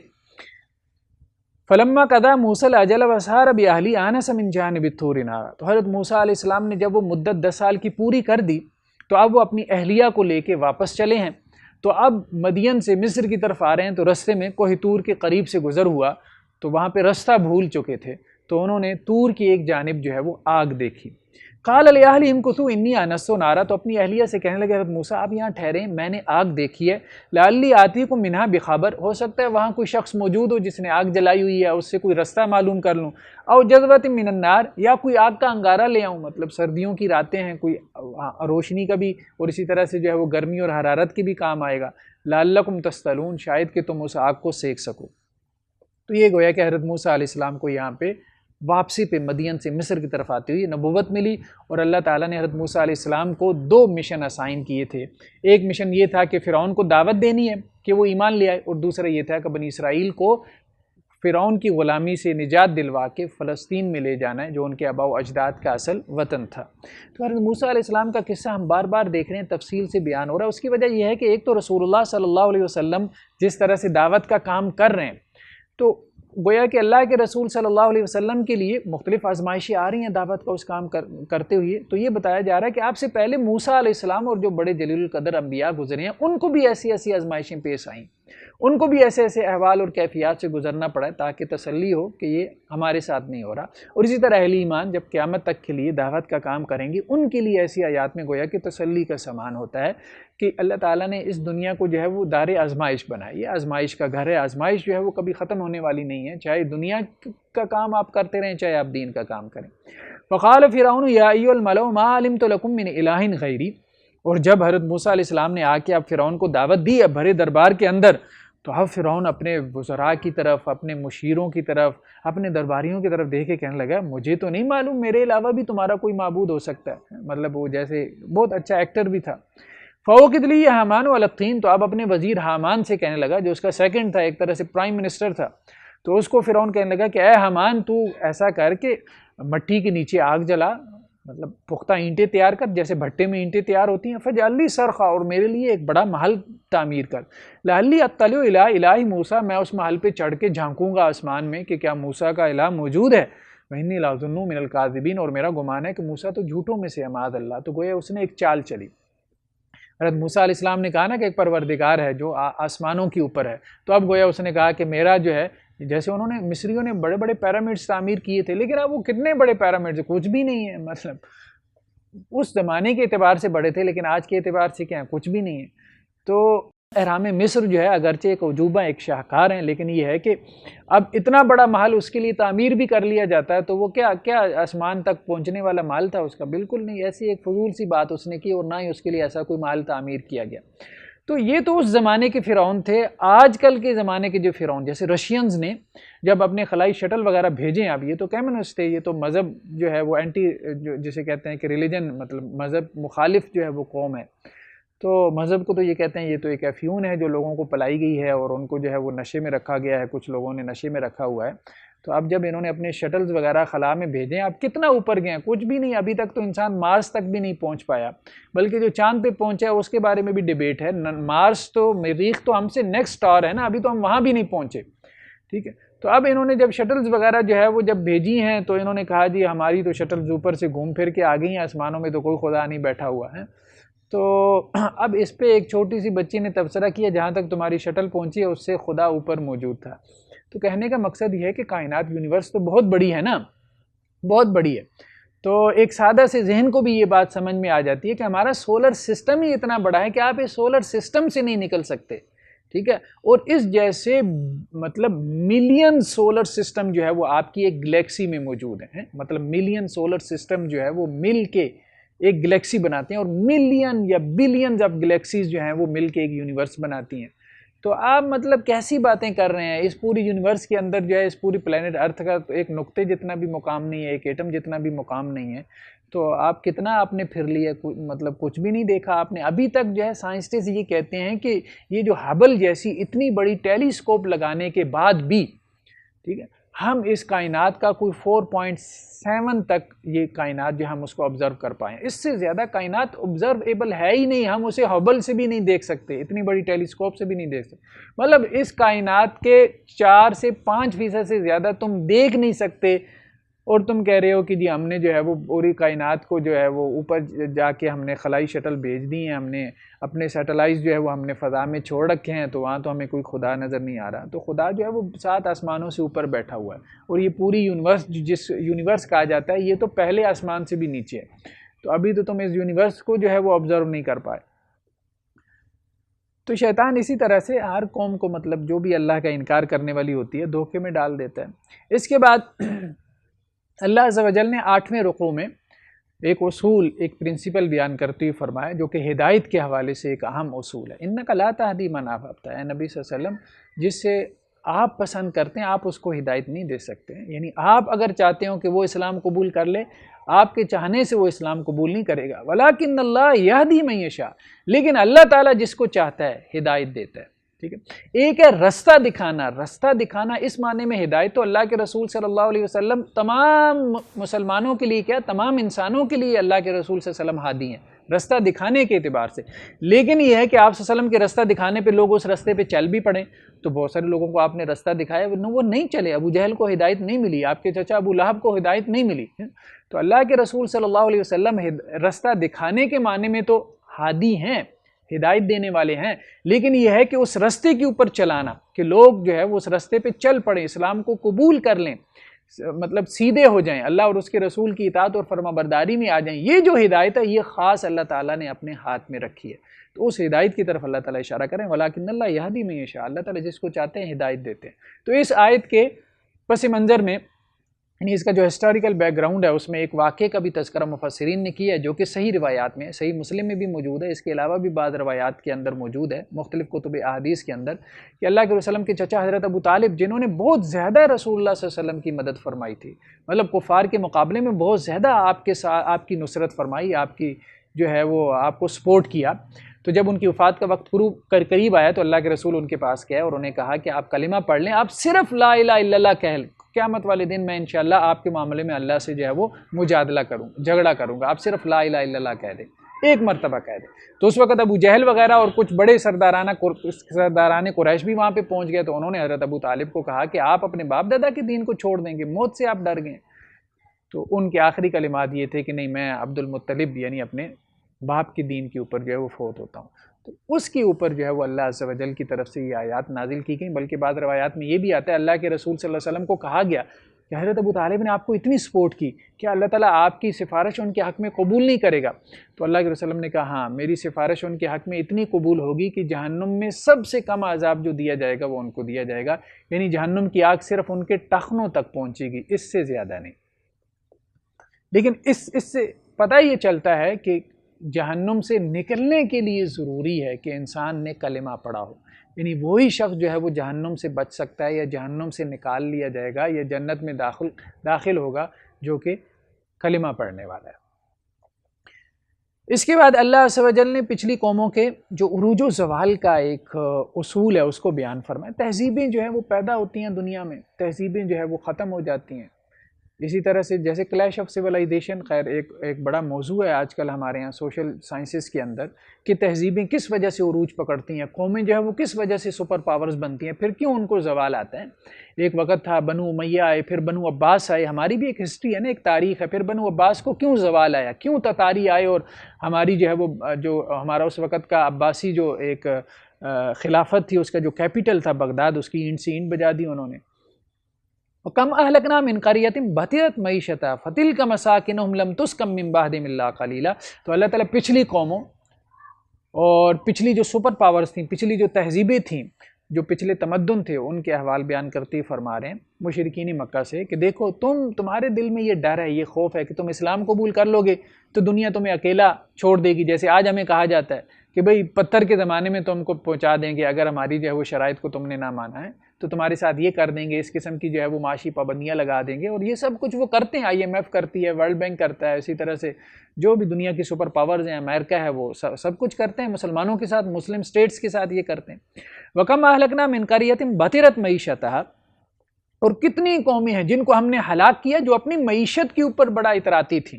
فلما قضى موسى الاجل وسار باهله آنس من جانب الطور نارا، تو حضرت موسیٰ علیہ السلام نے جب وہ مدت 10 سال کی پوری کر دی تو اب وہ اپنی اہلیہ کو لے کے واپس چلے ہیں۔ تو اب مدین سے مصر کی طرف آ رہے ہیں، تو رستے میں کوہ طور کے قریب سے گزر ہوا، تو وہاں پہ رستہ بھول چکے تھے، تو انہوں نے طور کی ایک جانب جو ہے وہ آگ دیکھی۔ قال لأهلهم امكثوا انی آنست نارا، تو اپنی اہلیہ سے کہنے لگے حضرت موسیٰ آپ یہاں ٹھہریں، میں نے آگ دیکھی ہے، لعلی آتیکم منہا بخبر، ہو سکتا ہے وہاں کوئی شخص موجود ہو جس نے آگ جلائی ہوئی ہے، اس سے کوئی رستہ معلوم کر لوں، او جذوۃ من النار، یا کوئی آگ کا انگارہ لے آؤں، مطلب سردیوں کی راتیں ہیں، کوئی روشنی کا بھی اور اسی طرح سے جو ہے وہ گرمی اور حرارت کی بھی کام آئے گا۔ لعلکم تستلون، شاید کہ تم اس آگ کو سیک سکو۔ تو یہ گویا کہ حضرت موسیٰ علیہ السلام کو یہاں پہ واپسی پہ مدین سے مصر کی طرف آتے ہوئے نبوت ملی، اور اللہ تعالیٰ نے حضرت موسیٰ علیہ السلام کو 2 مشن اسائن کیے تھے۔ ایک مشن یہ تھا کہ فرعون کو دعوت دینی ہے کہ وہ ایمان لے آئے، اور دوسرا یہ تھا کہ بنی اسرائیل کو فرعون کی غلامی سے نجات دلوا کے فلسطین میں لے جانا ہے، جو ان کے آباء و اجداد کا اصل وطن تھا۔ تو حضرت موسیٰ علیہ السلام کا قصہ ہم بار بار دیکھ رہے ہیں، تفصیل سے بیان ہو رہا ہے۔ اس کی وجہ یہ ہے کہ ایک تو رسول اللہ صلی اللہ علیہ وسلم جس طرح سے دعوت کا کام کر رہے ہیں، تو گویا کہ اللہ کے رسول صلی اللہ علیہ وسلم کے لیے مختلف آزمائشیں آ رہی ہیں دعوت کا اس کام کرتے ہوئے۔ تو یہ بتایا جا رہا ہے کہ آپ سے پہلے موسیٰ علیہ السلام اور جو بڑے جلیل القدر انبیاء گزرے ہیں، ان کو بھی ایسی ایسی آزمائشیں پیش آئیں، ان کو بھی ایسے ایسے احوال اور کیفیات سے گزرنا پڑا ہے تاکہ تسلی ہو کہ یہ ہمارے ساتھ نہیں ہو رہا۔ اور اسی طرح اہل ایمان جب قیامت تک کے لیے دعوت کا کام کریں گے، ان کے لیے ایسی آیات میں گویا کہ تسلی کا سامان ہوتا ہے کہ اللہ تعالیٰ نے اس دنیا کو جو ہے وہ دار آزمائش بنائی ہے، آزمائش کا گھر ہے۔ آزمائش جو ہے وہ کبھی ختم ہونے والی نہیں ہے، چاہے دنیا کا کام آپ کرتے رہیں، چاہے آپ دین کا کام کریں۔ وقال فرعون یا ایھا الملأ ما علمت لکم من الہ غیری، اور جب حضرت موسیٰ علیہ السلام نے آ کے اب فرعون کو دعوت دی ہے بھرے دربار کے اندر، تو اب فرعون اپنے وزراء کی طرف، اپنے مشیروں کی طرف، اپنے درباریوں کی طرف دیکھ کے کہنے لگا مجھے تو نہیں معلوم میرے علاوہ بھی تمہارا کوئی معبود ہو سکتا ہے۔ مطلب وہ جیسے بہت اچھا ایکٹر بھی تھا۔ فوقد لی حامان علی الطین، تو اب اپنے وزیر حامان سے کہنے لگا، جو اس کا سیکنڈ تھا، ایک طرح سے پرائم منسٹر تھا، تو اس کو فرعون کہنے لگا کہ اے حامان تو ایسا کر کے مٹی کے نیچے آگ جلا، مطلب پختہ اینٹیں تیار کر، جیسے بھٹے میں اینٹیں تیار ہوتی ہیں، فجعل لی صرخا، اور میرے لیے ایک بڑا محل تعمیر کر، لعلی اطلع الی الہ موسیٰ، میں اس محل پہ چڑھ کے جھانکوں گا آسمان میں کہ کیا موسیٰ کا الہ موجود ہے، وانی لاظنہ من الکاذبین، اور میرا گمان ہے کہ موسیٰ تو جھوٹوں میں سے ہے معاذ اللہ۔ تو گویا اس نے ایک چال چلی۔ حضرت موسیٰ علیہ السلام نے کہا نا کہ ایک پروردگار ہے جو آسمانوں کے اوپر ہے، تو اب گویا اس نے کہا کہ میرا جو ہے، جیسے انہوں نے مصریوں نے بڑے بڑے پیرامڈز تعمیر کیے تھے، لیکن اب وہ کتنے بڑے پیرامڈز، کچھ بھی نہیں ہے، مطلب اس زمانے کے اعتبار سے بڑے تھے لیکن آج کے اعتبار سے کیا ہے، کچھ بھی نہیں ہے۔ تو اہرام مصر جو ہے اگرچہ ایک عجوبہ، ایک شاہکار ہیں، لیکن یہ ہے کہ اب اتنا بڑا محل اس کے لیے تعمیر بھی کر لیا جاتا ہے، تو وہ کیا آسمان تک پہنچنے والا محل تھا اس کا؟ بالکل نہیں، ایسی ایک فضول سی بات اس نے کی، اور نہ ہی اس کے لیے ایسا کوئی محل تعمیر کیا گیا۔ تو یہ تو اس زمانے کے فرعون تھے۔ آج کل کے زمانے کے جو فرعون، جیسے رشینز نے جب اپنے خلائی شٹل وغیرہ بھیجیں، اب یہ تو کمیونسٹ تھے، یہ تو مذہب جو ہے وہ اینٹی، جسے کہتے ہیں کہ ریلیجن، مطلب مذہب مخالف جو ہے وہ قوم ہے، تو مذہب کو تو یہ کہتے ہیں یہ تو ایک افیون ہے جو لوگوں کو پلائی گئی ہے، اور ان کو جو ہے وہ نشے میں رکھا گیا ہے، کچھ لوگوں نے نشے میں رکھا ہوا ہے۔ تو اب جب انہوں نے اپنے شٹلز وغیرہ خلا میں بھیجے ہیں، اب کتنا اوپر گئے ہیں؟ کچھ بھی نہیں، ابھی تک تو انسان مارس تک بھی نہیں پہنچ پایا، بلکہ جو چاند پہ پہنچا ہے اس کے بارے میں بھی ڈیبیٹ ہے۔ مارس تو، مریخ تو ہم سے نیکسٹ اسٹار ہے نا، ابھی تو ہم وہاں بھی نہیں پہنچے، ٹھیک ہے۔ تو اب انہوں نے جب شٹلز وغیرہ جو ہے وہ جب بھیجی ہیں، تو انہوں نے کہا جی ہماری تو شٹلز اوپر سے گھوم پھر کے آ گئی ہیں آسمانوں میں، تو کوئی خدا نہیں بیٹھا ہوا ہے۔ تو اب اس پہ ایک چھوٹی سی بچی نے تبصرہ کیا، جہاں تک تمہاری شٹل پہنچی ہے اس سے خدا اوپر موجود تھا۔ تو کہنے کا مقصد یہ ہے کہ کائنات، یونیورس تو بہت بڑی ہے نا، بہت بڑی ہے۔ تو ایک سادہ سے ذہن کو بھی یہ بات سمجھ میں آ جاتی ہے کہ ہمارا سولر سسٹم ہی اتنا بڑا ہے کہ آپ اس سولر سسٹم سے نہیں نکل سکتے، ٹھیک ہے۔ اور اس جیسے مطلب ملین سولر سسٹم جو ہے وہ آپ کی ایک گلیکسی میں موجود ہیں، مطلب ملین سولر سسٹم جو ہے وہ مل کے ایک گلیکسی بناتے ہیں، اور ملین یا بلینز آف گلیکسیز جو ہیں وہ مل کے ایک یونیورس بناتی ہیں۔ تو آپ مطلب کیسی باتیں کر رہے ہیں؟ اس پوری یونیورس کے اندر جو ہے، اس پوری پلینٹ ارتھ کا تو ایک نقطے جتنا بھی مقام نہیں ہے، ایک ایٹم جتنا بھی مقام نہیں ہے، تو آپ کتنا آپ نے پھر لیا، مطلب کچھ بھی نہیں دیکھا آپ نے ابھی تک۔ جو ہے سائنسٹسٹ یہ کہتے ہیں کہ یہ جو ہبل جیسی اتنی بڑی ٹیلیسکوپ لگانے کے بعد بھی، ٹھیک ہے، ہم اس کائنات کا کوئی 4.7 تک یہ کائنات جو ہم اس کو آبزرو کر پائیں، اس سے زیادہ کائنات آبزرویبل ہے ہی نہیں، ہم اسے ہبل سے بھی نہیں دیکھ سکتے، اتنی بڑی ٹیلیسکوپ سے بھی نہیں دیکھ سکتے۔ مطلب اس کائنات کے 4 سے 5% سے زیادہ تم دیکھ نہیں سکتے، اور تم کہہ رہے ہو کہ جی ہم نے جو ہے وہ پوری کائنات کو جو ہے وہ اوپر جا کے ہم نے خلائی شٹل بھیج دی ہیں، ہم نے اپنے سیٹلائٹس جو ہے وہ ہم نے فضا میں چھوڑ رکھے ہیں، تو وہاں تو ہمیں کوئی خدا نظر نہیں آ رہا۔ تو خدا جو ہے وہ 7 آسمانوں سے اوپر بیٹھا ہوا ہے، اور یہ پوری یونیورس جس یونیورس کہا جاتا ہے، یہ تو پہلے آسمان سے بھی نیچے ہے، تو ابھی تو تم اس یونیورس کو جو ہے وہ آبزرو نہیں کر پائے۔ تو شیطان اسی طرح سے ہر قوم کو، مطلب جو بھی اللہ کا انکار کرنے والی ہوتی ہے، دھوکے میں ڈال دیتا ہے۔ اس کے بعد اللہ عز و جل نے 8ویں رکوع میں ایک اصول، ایک پرنسپل بیان کرتے ہوئے فرمایا جو کہ ہدایت کے حوالے سے ایک اہم اصول ہے، انک لا تہدی من احببت، اے نبی صلی اللہ علیہ وسلم جس سے آپ پسند کرتے ہیں آپ اس کو ہدایت نہیں دے سکتے ہیں، یعنی آپ اگر چاہتے ہو کہ وہ اسلام قبول کر لے، آپ کے چاہنے سے وہ اسلام قبول نہیں کرے گا، ولیکن اللہ یہدی من یشاء، لیکن اللہ تعالیٰ جس کو چاہتا ہے ہدایت دیتا ہے، ٹھیک ہے۔ ایک ہے رستہ دکھانا، رستہ دکھانا اس معنی میں ہدایت تو اللہ کے رسول صلی اللہ علیہ وسلم تمام مسلمانوں کے لیے، کیا تمام انسانوں کے لیے اللہ کے رسول صلی اللہ علیہ وسلم ہادی ہیں رستہ دکھانے کے اعتبار سے، لیکن یہ ہے کہ آپ صلی اللہ علیہ وسلم کے رستہ دکھانے پہ لوگ اس رستے پہ چل بھی پڑیں، تو بہت سارے لوگوں کو آپ نے رستہ دکھایا وہ نہیں چلے، ابو جہل کو ہدایت نہیں ملی، آپ کے چچا ابو لہب کو ہدایت نہیں ملی، تو اللہ کے رسول صلی اللہ علیہ وسلم رستہ دکھانے کے معنی میں تو ہادی ہیں، ہدایت دینے والے ہیں، لیکن یہ ہے کہ اس رستے کے اوپر چلانا، کہ لوگ جو ہے وہ اس رستے پہ چل پڑیں، اسلام کو قبول کر لیں، مطلب سیدھے ہو جائیں، اللہ اور اس کے رسول کی اطاعت اور فرما برداری میں آ جائیں، یہ جو ہدایت ہے یہ خاص اللہ تعالیٰ نے اپنے ہاتھ میں رکھی ہے، تو اس ہدایت کی طرف اللہ تعالیٰ اشارہ کریں، ولیکن اللہ یہدی من یشاء، اللہ تعالیٰ جس کو چاہتے ہیں ہدایت دیتے ہیں۔ تو اس آیت کے پس منظر میں یعنی اس کا جو ہسٹوریکل بیک گراؤنڈ ہے اس میں ایک واقعے کا بھی تذکرہ مفسرین نے کیا ہے جو کہ صحیح روایات میں، صحیح مسلم میں بھی موجود ہے، اس کے علاوہ بھی بعض روایات کے اندر موجود ہے مختلف کتب احادیث کے اندر، کہ اللہ کے وسلم کے چچا حضرت ابو طالب جنہوں نے بہت زیادہ رسول اللہ صلی اللہ علیہ وسلم کی مدد فرمائی تھی، مطلب کفار کے مقابلے میں بہت زیادہ آپ کے ساتھ آپ کی نصرت فرمائی، آپ کی جو ہے وہ آپ کو سپورٹ کیا، تو جب ان کی وفات کا وقت قریب آیا تو اللہ کے رسول ان کے پاس گئے اور انہیں کہا کہ آپ کلمہ پڑھ لیں، آپ صرف لا الہ الا اللہ کہہ لیں، قیامت والے دن میں انشاءاللہ آپ کے معاملے میں اللہ سے جو ہے وہ مجادلہ جھگڑا کروں گا، آپ صرف لا الہ الا اللہ کہہ دیں، ایک مرتبہ کہہ دیں۔ تو اس وقت ابو جہل وغیرہ اور کچھ بڑے سرداران قریش بھی وہاں پہ پہنچ گئے، تو انہوں نے حضرت ابو طالب کو کہا کہ آپ اپنے باپ دادا کے دین کو چھوڑ دیں گے، موت سے آپ ڈر گئے، تو ان کے آخری کلمات یہ تھے کہ نہیں، میں عبد المطلب یعنی اپنے باپ کے دین کے اوپر جو ہے وہ فوت ہوتا ہوں، تو اس کے اوپر جو ہے وہ اللہ عز و جل کی طرف سے یہ آیات نازل کی گئیں، بلکہ بعض روایات میں یہ بھی آتا ہے اللہ کے رسول صلی اللہ علیہ وسلم کو کہا گیا کہ حضرت ابو طالب نے آپ کو اتنی سپورٹ کی کہ اللہ تعالیٰ آپ کی سفارش ان کے حق میں قبول نہیں کرے گا، تو اللہ کے رسول نے کہا ہاں میری سفارش ان کے حق میں اتنی قبول ہوگی کہ جہنم میں سب سے کم عذاب جو دیا جائے گا وہ ان کو دیا جائے گا، یعنی جہنم کی آگ صرف ان کے ٹخنوں تک پہنچے گی، اس سے زیادہ نہیں۔ لیکن اس سے پتہ یہ چلتا ہے کہ جہنم سے نکلنے کے لیے ضروری ہے کہ انسان نے کلمہ پڑھا ہو، یعنی وہی شخص جو ہے وہ جہنم سے بچ سکتا ہے یا جہنم سے نکال لیا جائے گا یا جنت میں داخل ہوگا جو کہ کلمہ پڑھنے والا ہے۔ اس کے بعد اللہ عز و جل نے پچھلی قوموں کے جو عروج و زوال کا ایک اصول ہے اس کو بیان فرمایا، تہذیبیں جو ہیں وہ پیدا ہوتی ہیں دنیا میں، تہذیبیں جو ہے وہ ختم ہو جاتی ہیں، اسی طرح سے جیسے کلیش آف سویلائزیشن، خیر ایک بڑا موضوع ہے آج کل ہمارے ہاں سوشل سائنسز کے اندر کہ تہذیبیں کس وجہ سے عروج پکڑتی ہیں، قومیں جو ہے وہ کس وجہ سے سپر پاورز بنتی ہیں، پھر کیوں ان کو زوال آتا ہے۔ ایک وقت تھا بنو امیہ آئے، پھر بنو عباس آئے، ہماری بھی ایک ہسٹری ہے نا، ایک تاریخ ہے، پھر بنو عباس کو کیوں زوال آیا، کیوں تتاری آئے، اور ہماری جو ہے وہ جو ہمارا اس وقت کا عباسی جو ایک خلافت تھی اس کا جو کیپٹل تھا بغداد، اس کی اینٹ سے اینٹ بجا دی انہوں نے۔ وَكَمْ أَهْلَكْنَا مِنْ قَرْيَةٍ بَطِرَتْ مَعِيشَتَهَا فَتِلْكَ مَسَاكِنُهُمْ لَمْ تُسْكَنْ مِنْ بَعْدِهِمْ إِلَّا قَلِيلًا، تو اللہ تعالیٰ پچھلی قوموں اور پچھلی جو سپر پاورز تھیں، پچھلی جو تہذیبیں تھیں، جو پچھلے تمدن تھے، ان کے احوال بیان کرتے فرما رہے ہیں مشرکین مکہ سے کہ دیکھو تمہارے دل میں یہ ڈر ہے، یہ خوف ہے کہ تم اسلام قبول کر لو گے تو دنیا تمہیں اکیلا چھوڑ دے گی، جیسے آج ہمیں کہا جاتا ہے کہ بھئی پتھر کے زمانے میں تم کو پہنچا دیں گے، اگر ہماری جو ہے وہ شرائط کو تم نے نہ مانا ہے تو تمہارے ساتھ یہ کر دیں گے، اس قسم کی جو ہے وہ معاشی پابندیاں لگا دیں گے، اور یہ سب کچھ وہ کرتے ہیں، IMF کرتی ہے، ورلڈ بینک کرتا ہے، اسی طرح سے جو بھی دنیا کی سپر پاورز ہیں، امریکہ ہے، وہ سب کچھ کرتے ہیں، مسلمانوں کے ساتھ، مسلم سٹیٹس کے ساتھ یہ کرتے ہیں۔ وَكَمْ أَهْلَكْنَا مِنْ قَرْيَةٍ بَطِرَتْ مَعِيشَتَهَا، اور کتنی قومیں ہیں جن کو ہم نے ہلاک کیا جو اپنی معیشت کے اوپر بڑا اتراتی تھیں۔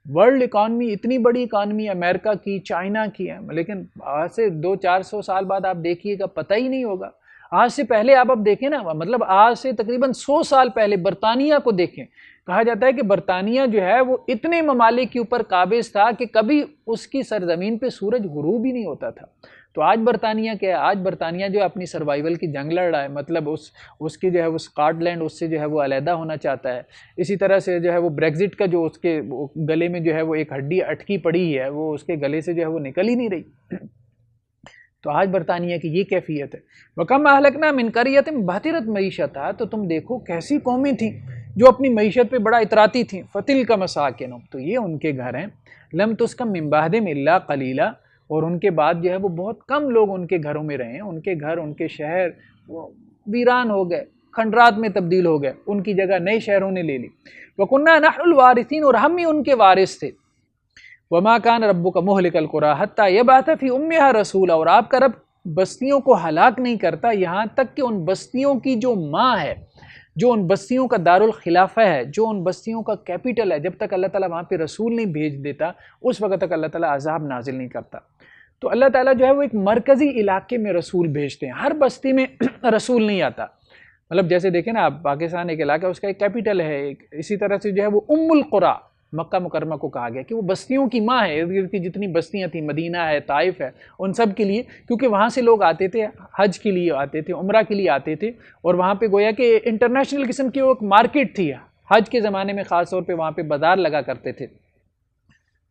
ورلڈ اکانومی، اتنی بڑی اکانومی امریکہ کی، چائنا کی ہے، لیکن آج سے 200-400 سال بعد آپ دیکھیے گا پتہ ہی نہیں ہوگا۔ آج سے پہلے آپ دیکھیں نا، مطلب آج سے تقریباً 100 سال پہلے برطانیہ کو دیکھیں، کہا جاتا ہے کہ برطانیہ جو ہے وہ اتنے ممالک کے اوپر قابض تھا کہ کبھی اس کی سرزمین پہ سورج غروب ہی نہیں ہوتا تھا۔ تو آج برطانیہ کیا ہے؟ آج برطانیہ جو ہے اپنی سروائیول کی جنگ لڑ رہا ہے، مطلب اس کی جو ہے وہ اسکاٹ لینڈ اس سے جو ہے وہ علیحدہ ہونا چاہتا ہے۔ اسی طرح سے جو ہے وہ بریگزٹ کا جو اس کے گلے میں جو ہے وہ ایک ہڈی اٹکی پڑی ہے، وہ اس کے گلے سے جو ہے وہ نکل ہی نہیں رہی۔ تو آج برطانیہ کی یہ کیفیت ہے۔ وَكَمْ أَهْلَكْنَا مِنْ قَرْيَةٍ بَطِرَتْ مَعِيشَتَهَا، تو تم دیکھو کیسی قومیں تھیں جو اپنی معیشت پہ بڑا اطراتی تھیں، فتلک مساکنہم، تو یہ ان کے گھر ہیں، لم تسکن من بعدہم الا قلیلا، اور ان کے بعد جو ہے وہ بہت کم لوگ ان کے گھروں میں رہے ہیں، ان کے گھر، ان کے شہر وہ ویران ہو گئے، کھنڈرات میں تبدیل ہو گئے، ان کی جگہ نئے شہروں نے لے لی۔ وَكُنَّا نَحْنُ الْوَارِثِينَ، اور ہم ہی ان کے وارث تھے۔ وَمَا كَانَ رَبُّكَ مُهْلِكَ الْقُرَىٰ حَتَّىٰ يَبْعَثَ فِي أُمِّهَا رَسُولًا، اور آپ کا رب بستیوں کو ہلاک نہیں کرتا یہاں تک کہ ان بستیوں کی جو ماں ہے، جو ان بستیوں کا دارالخلافہ ہے، جو ان بستیوں کا کیپٹل ہے، جب تک اللہ تعالیٰ وہاں پہ رسول نہیں بھیج دیتا اس وقت تک اللہ تعالیٰ عذاب نازل نہیں کرتا۔ تو اللہ تعالیٰ جو ہے وہ ایک مرکزی علاقے میں رسول بھیجتے ہیں، ہر بستی میں رسول نہیں آتا۔ مطلب جیسے دیکھیں نا آپ، پاکستان ایک علاقہ، اس کا ایک کیپٹل ہے، اسی طرح سے جو ہے وہ القریٰ مکہ مکرمہ کو کہا گیا کہ وہ بستیوں کی ماں ہے، ارد گرد کی جتنی بستیاں تھیں، مدینہ ہے، طائف ہے، ان سب کے لیے، کیونکہ وہاں سے لوگ آتے تھے، حج کے لیے آتے تھے، عمرہ کے لیے آتے تھے، اور وہاں پہ گویا کہ انٹرنیشنل قسم کی وہ ایک مارکیٹ تھی، حج کے زمانے میں خاص طور پہ وہاں پہ بازار لگا کرتے تھے،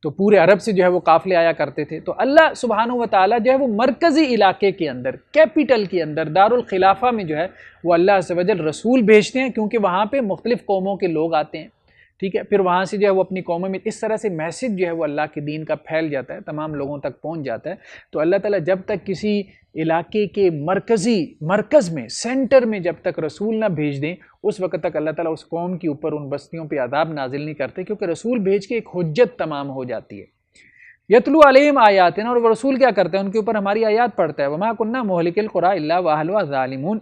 تو پورے عرب سے جو ہے وہ قافلے آیا کرتے تھے۔ تو اللہ سبحانہ و تعالیٰ جو ہے وہ مرکزی علاقے کے اندر، کیپٹل کے اندر، دارالخلافہ میں جو ہے وہ اللہ عز و جل رسول بھیجتے ہیں، کیونکہ وہاں پہ مختلف قوموں کے لوگ آتے ہیں، ٹھیک ہے، پھر وہاں سے جو ہے وہ اپنی قوموں میں اس طرح سے میسج جو ہے وہ اللہ کے دین کا پھیل جاتا ہے، تمام لوگوں تک پہنچ جاتا ہے۔ تو اللہ تعالیٰ جب تک کسی علاقے کے مرکز میں، سینٹر میں جب تک رسول نہ بھیج دیں، اس وقت تک اللہ تعالیٰ اس قوم کے اوپر، ان بستیوں پہ عذاب نازل نہیں کرتے، کیونکہ رسول بھیج کے ایک حجت تمام ہو جاتی ہے۔ یتلو علیہم آیاتنا، اور وہ رسول کیا کرتے ہیں؟ ان کے اوپر ہماری آیات پڑھتا ہے۔ وما کننا مہلک القریٰ الا واہلها ظالمون،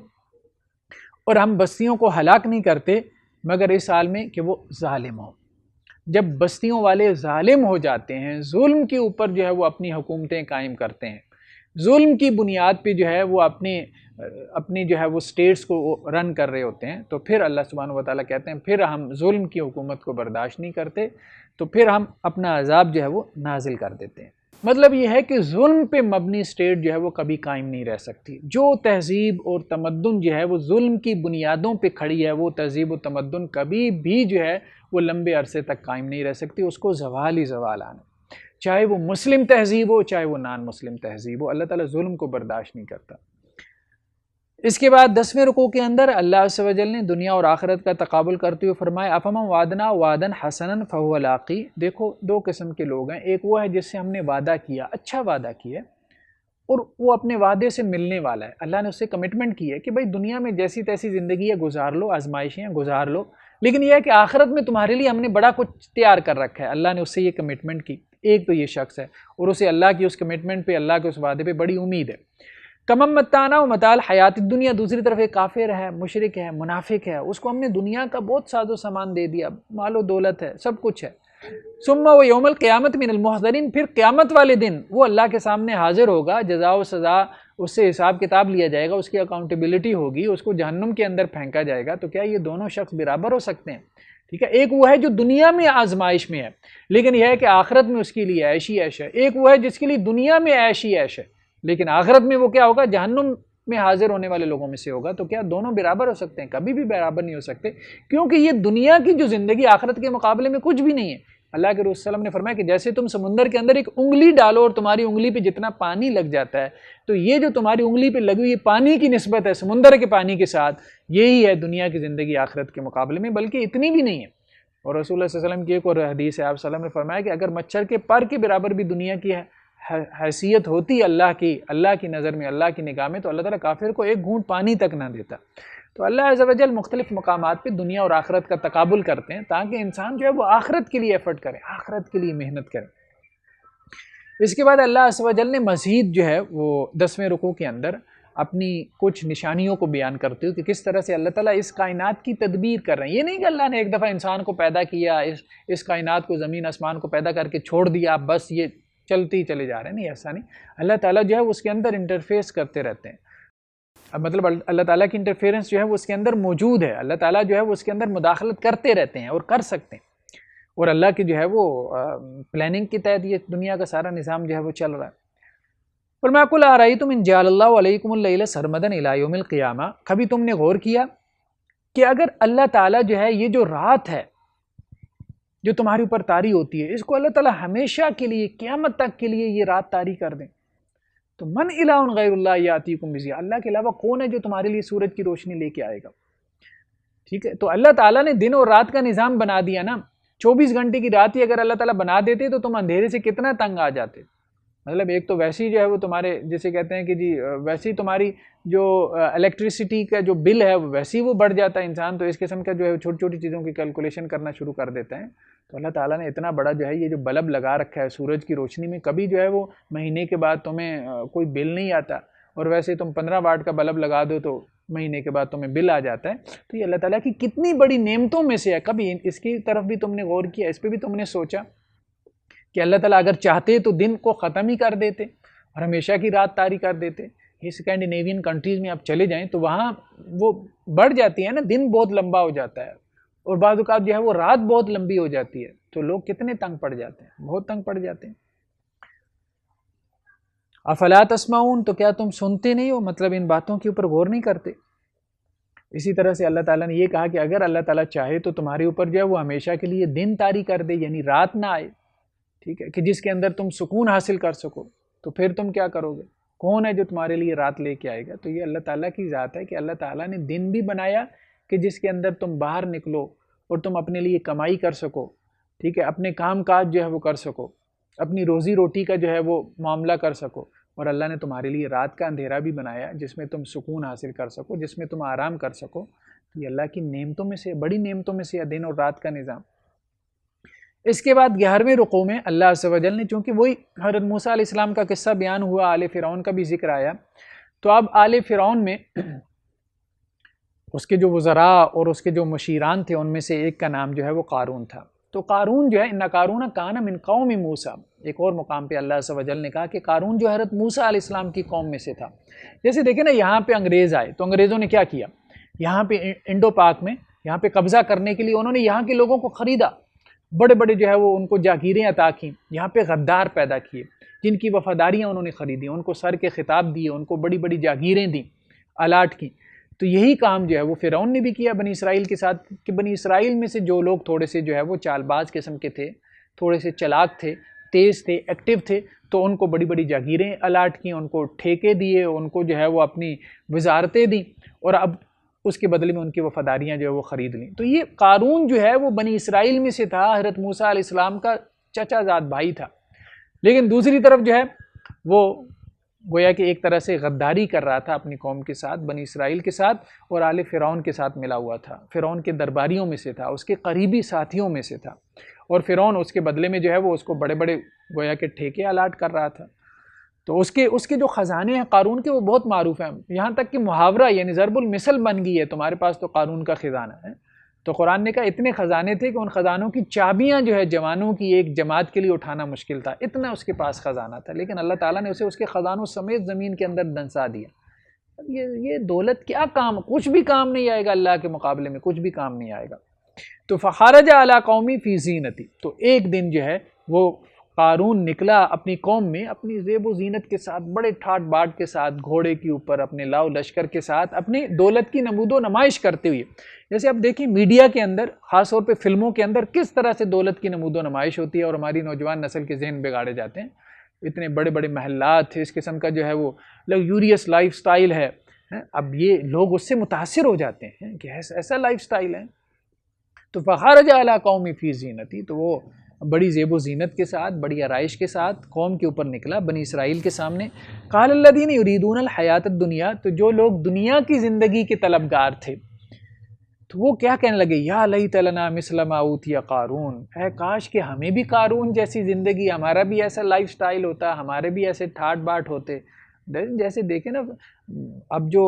اور ہم بستیوں کو ہلاک نہیں کرتے مگر اس حال میں کہ وہ ظالم ہوں۔ جب بستیوں والے ظالم ہو جاتے ہیں، ظلم کے اوپر جو ہے وہ اپنی حکومتیں قائم کرتے ہیں، ظلم کی بنیاد پہ جو ہے وہ اپنی جو ہے وہ سٹیٹس کو رن کر رہے ہوتے ہیں، تو پھر اللہ سبحانہ و تعالیٰ کہتے ہیں پھر ہم ظلم کی حکومت کو برداشت نہیں کرتے، تو پھر ہم اپنا عذاب جو ہے وہ نازل کر دیتے ہیں۔ مطلب یہ ہے کہ ظلم پہ مبنی سٹیٹ جو ہے وہ کبھی قائم نہیں رہ سکتی۔ جو تہذیب اور تمدن جو ہے وہ ظلم کی بنیادوں پہ کھڑی ہے، وہ تہذیب و تمدن کبھی بھی جو ہے وہ لمبے عرصے تک قائم نہیں رہ سکتی، اس کو زوال ہی زوال آنا، چاہے وہ مسلم تہذیب ہو چاہے وہ نان مسلم تہذیب ہو، اللہ تعالیٰ ظلم کو برداشت نہیں کرتا۔ اس کے بعد 10ویں رکوع کے اندر اللہ عز و جل نے دنیا اور آخرت کا تقابل کرتے ہوئے فرمایا افمن وعدنا وعدا حسنا فهو لاقی۔ دیکھو دو قسم کے لوگ ہیں، ایک وہ ہے جس سے ہم نے وعدہ کیا، اچھا وعدہ کیا، اور وہ اپنے وعدے سے ملنے والا ہے، اللہ نے اس سے کمٹمنٹ کی ہے کہ بھائی دنیا میں جیسی تیسی زندگی ہے گزار لو، آزمائشیں ہیں گزار لو، لیکن یہ ہے کہ آخرت میں تمہارے لیے ہم نے بڑا کچھ تیار کر رکھا ہے، اللہ نے اس سے یہ کمٹمنٹ کی۔ ایک تو یہ شخص ہے، اور اسے اللہ کی اس کمٹمنٹ پہ، اللہ کے اس وعدے پہ بڑی امید ہے۔ کمم متانا و متال حیات دنیا، دوسری طرف ایک کافر ہے، مشرک ہے، منافق ہے، اس کو ہم نے دنیا کا بہت ساز و سامان دے دیا، مال و دولت ہے، سب کچھ ہے۔ ثم و یوم القیامت من المحضرین، پھر قیامت والے دن وہ اللہ کے سامنے حاضر ہوگا، جزا و سزا اس سے حساب کتاب لیا جائے گا، اس کی اکاؤنٹیبلٹی ہوگی، اس کو جہنم کے اندر پھینکا جائے گا۔ تو کیا یہ دونوں شخص برابر ہو سکتے ہیں؟ ٹھیک ہے، ایک وہ ہے جو دنیا میں آزمائش میں ہے لیکن یہ ہے کہ آخرت میں اس کے لیے عیشی عیش ہے، ایک وہ ہے جس کے لیے دنیا میں عیشی عیش ہے لیکن آخرت میں وہ کیا ہوگا؟ جہنم میں حاضر ہونے والے لوگوں میں سے ہوگا۔ تو کیا دونوں برابر ہو سکتے ہیں؟ کبھی بھی برابر نہیں ہو سکتے، کیونکہ یہ دنیا کی جو زندگی آخرت کے مقابلے میں کچھ بھی نہیں ہے۔ اللہ کے رسول صلی اللہ علیہ وسلم نے فرمایا کہ جیسے تم سمندر کے اندر ایک انگلی ڈالو اور تمہاری انگلی پہ جتنا پانی لگ جاتا ہے، تو یہ جو تمہاری انگلی پہ لگی ہوئی پانی کی نسبت ہے سمندر کے پانی کے ساتھ، یہی ہے دنیا کی زندگی آخرت کے مقابلے میں، بلکہ اتنی بھی نہیں ہے۔ اور رسول اللہ صلی اللہ علیہ وسلم کی ایک اور حدیث ہے، آپ صلی اللہ علیہ وسلم نے فرمایا کہ اگر مچھر کے پر کے برابر بھی دنیا کی حیثیت ہوتی اللہ کی نظر میں، اللہ کی نگاہ میں، تو اللہ تعالیٰ کافر کو ایک گھونٹ پانی تک نہ دیتا۔ تو اللہ عز و جل مختلف مقامات پہ دنیا اور آخرت کا تقابل کرتے ہیں تاکہ انسان جو ہے وہ آخرت کے لیے ایفرٹ کرے، آخرت کے لیے محنت کرے۔ اس کے بعد اللہ عز و جل نے مزید جو ہے وہ 10ویں رکوع کے اندر اپنی کچھ نشانیوں کو بیان کرتے ہو کہ کس طرح سے اللہ تعالیٰ اس کائنات کی تدبیر کر رہے ہیں۔ یہ نہیں کہ اللہ نے ایک دفعہ انسان کو پیدا کیا، اس کائنات کو، زمین آسمان کو پیدا کر کے چھوڑ دیا، بس یہ چلتے ہی چلے جا رہے ہیں، نہیں، ایسا نہیں۔ اللہ تعالیٰ جو ہے اس کے اندر انٹرفیس کرتے رہتے ہیں، اب مطلب اللہ تعالیٰ کی انٹرفیرنس جو ہے وہ اس کے اندر موجود ہے، اللہ تعالیٰ جو ہے وہ اس کے اندر مداخلت کرتے رہتے ہیں اور کر سکتے ہیں، اور اللہ کی جو ہے وہ پلاننگ کے تحت یہ دنیا کا سارا نظام جو ہے وہ چل رہا ہے۔ فرمایا قل ارأیتم ان جعل اللہ علیکم اللیل سرمدا الی یوم القیامہ، کبھی تم نے غور کیا کہ اگر اللہ تعالیٰ جو ہے یہ جو رات ہے جو تمہارے اوپر طاری ہوتی ہے، اس کو اللہ تعالیٰ ہمیشہ کے لیے، قیامت تک کے لیے یہ رات طاری کر دیں، تو من الہ غیر اللہ یاتیکم بضیاء، اللہ کے علاوہ کون ہے جو تمہارے لیے سورج کی روشنی لے کے آئے گا؟ ٹھیک ہے، تو اللہ تعالیٰ نے دن اور رات کا نظام بنا دیا نا. 24 گھنٹے کی رات ہی اگر اللہ تعالیٰ بنا دیتے تو تم اندھیرے سے کتنا تنگ آ جاتے. مطلب ایک تو ویسی جو ہے وہ تمہارے جیسے کہتے ہیں کہ جی ویسی تمہاری جو الیکٹریسٹی کا جو بل ہے ویسی وہ بڑھ جاتا ہے انسان. تو اس قسم کا جو ہے چھوٹی چھوٹی چیزوں کی کیلکولیشن کرنا شروع کر دیتے ہیں. تو اللہ تعالیٰ نے اتنا بڑا جو ہے یہ جو بلب لگا رکھا ہے سورج کی روشنی میں، کبھی جو ہے وہ مہینے کے بعد تمہیں کوئی بل نہیں آتا. اور ویسے تم 15 واٹ کا بلب لگا دو تو مہینے کے بعد تمہیں بل آ جاتا ہے. تو یہ اللہ تعالیٰ کی کتنی بڑی نعمتوں میں سے ہے. کبھی اس کی طرف بھی تم نے غور کیا؟ اس پہ بھی تم نے سوچا کہ اللہ تعالیٰ اگر چاہتے تو دن کو ختم ہی کر دیتے اور ہمیشہ کی رات طاری کر دیتے. یہ اسکینڈینیوین کنٹریز میں آپ چلے جائیں تو وہاں وہ بڑھ جاتی ہے نا، دن بہت لمبا ہو جاتا ہے اور بعض اوقات جو ہے وہ رات بہت لمبی ہو جاتی ہے. تو لوگ کتنے تنگ پڑ جاتے ہیں، بہت تنگ پڑ جاتے ہیں. افلا تسمعون، تو کیا تم سنتے نہیں ہو؟ مطلب ان باتوں کے اوپر غور نہیں کرتے. اسی طرح سے اللہ تعالیٰ نے یہ کہا کہ اگر اللہ تعالیٰ چاہے تو تمہارے اوپر جو ہے وہ ہمیشہ کے لیے دن طاری کر دے، یعنی رات نہ آئے، ٹھیک ہے، کہ جس کے اندر تم سکون حاصل کر سکو. تو پھر تم کیا کرو گے؟ کون ہے جو تمہارے لیے رات لے کے آئے گا؟ تو یہ اللہ تعالیٰ کی ذات ہے کہ اللہ تعالیٰ نے دن بھی بنایا کہ جس کے اندر تم باہر نکلو اور تم اپنے لیے کمائی کر سکو، ٹھیک ہے، اپنے کام کاج جو ہے وہ کر سکو، اپنی روزی روٹی کا جو ہے وہ معاملہ کر سکو. اور اللہ نے تمہارے لیے رات کا اندھیرا بھی بنایا جس میں تم سکون حاصل کر سکو، جس میں تم آرام کر سکو. تو یہ اللہ کی نعمتوں میں سے، بڑی نعمتوں میں سے ہے دن اور رات کا نظام. اس کے بعد 11ویں رکوع میں اللہ عز و جل نے، چونکہ وہی حضرت موسیٰ علیہ السلام کا قصہ بیان ہوا، آل فرعون کا بھی ذکر آیا، تو اب آل فرعون میں اس کے جو وزراء اور اس کے جو مشیران تھے ان میں سے ایک کا نام جو ہے وہ قارون تھا. تو قارون جو ہے، ان قارون کان من قوم موسیٰ، ایک اور مقام پہ اللہ عز و جل نے کہا کہ قارون جو حضرت موسیٰ علیہ السلام کی قوم میں سے تھا. جیسے دیکھیں نا، یہاں پہ انگریز آئے تو انگریزوں نے کیا کیا؟ یہاں پہ انڈو پاک میں یہاں پہ قبضہ کرنے کے لیے انہوں نے یہاں کے لوگوں کو خریدا، بڑے بڑے جو ہے وہ ان کو جاگیریں عطا کیں، یہاں پہ غدار پیدا کیے جن کی وفاداریاں انہوں نے خریدی، ان کو سر کے خطاب دیے، ان کو بڑی بڑی جاگیریں دیں، الاٹ کی. تو یہی کام جو ہے وہ فرعون نے بھی کیا بنی اسرائیل کے ساتھ، کہ بنی اسرائیل میں سے جو لوگ تھوڑے سے جو ہے وہ چال باز قسم کے تھے، تھوڑے سے چلاک تھے، تیز تھے، ایکٹیو تھے، تو ان کو بڑی بڑی جاگیریں الاٹ کی، ان کو ٹھیکے دیے، ان کو جو ہے وہ اپنی وزارتیں دیں، اور اب اس کے بدلے میں ان کی وفاداریاں جو ہے وہ خرید لیں. تو یہ قارون جو ہے وہ بنی اسرائیل میں سے تھا، حضرت موسیٰ علیہ السلام کا چچا زاد بھائی تھا. لیکن دوسری طرف جو ہے وہ گویا کہ ایک طرح سے غداری کر رہا تھا اپنی قوم کے ساتھ، بنی اسرائیل کے ساتھ، اور آل فرعون کے ساتھ ملا ہوا تھا. فرعون کے درباریوں میں سے تھا، اس کے قریبی ساتھیوں میں سے تھا، اور فرعون اس کے بدلے میں جو ہے وہ اس کو بڑے بڑے گویا کہ ٹھیکے الاٹ کر رہا تھا. تو اس کے جو خزانے ہیں قارون کے وہ بہت معروف ہیں، یہاں تک کہ محاورہ یعنی ضرب المثل بن گئی ہے، تمہارے پاس تو قارون کا خزانہ ہے. تو قرآن نے کہا اتنے خزانے تھے کہ ان خزانوں کی چابیاں جو ہے جوانوں کی ایک جماعت کے لیے اٹھانا مشکل تھا، اتنا اس کے پاس خزانہ تھا. لیکن اللہ تعالیٰ نے اسے اس کے خزانوں سمیت زمین کے اندر دنسا دیا. یہ دولت کیا کام، کچھ بھی کام نہیں آئے گا، اللہ کے مقابلے میں کچھ بھی کام نہیں آئے گا. تو فخرج علی قومی فی زینتی، تو ایک دن جو ہے وہ قارون نکلا اپنی قوم میں اپنی زیب و زینت کے ساتھ، بڑے ٹھاٹ باٹ کے ساتھ، گھوڑے کے اوپر اپنے لاؤ لشکر کے ساتھ، اپنی دولت کی نمود و نمائش کرتے ہوئے. جیسے آپ دیکھیں میڈیا کے اندر، خاص طور پہ فلموں کے اندر، کس طرح سے دولت کی نمود و نمائش ہوتی ہے اور ہماری نوجوان نسل کے ذہن بگاڑے جاتے ہیں. اتنے بڑے بڑے محلات، اس قسم کا جو ہے وہ لگزوریس لائف سٹائل ہے. اب یہ لوگ اس سے متاثر ہو جاتے ہیں کہ ایسا لائف سٹائل ہے. تو فخرج علی قومی فی زینتی، تو وہ بڑی زیب و زینت کے ساتھ، بڑی آرائش کے ساتھ قوم کے اوپر نکلا بنی اسرائیل کے سامنے. قال الذین یریدون الحیات الدنیا، تو جو لوگ دنیا کی زندگی کے طلبگار تھے تو وہ کیا کہنے لگے، یا لیت لنا مثل ما اوتی قارون، اے کاش کہ ہمیں بھی قارون جیسی زندگی، ہمارا بھی ایسا لائف سٹائل ہوتا، ہمارے بھی ایسے ٹھاٹ باٹ ہوتے. جیسے دیکھیں نا، اب جو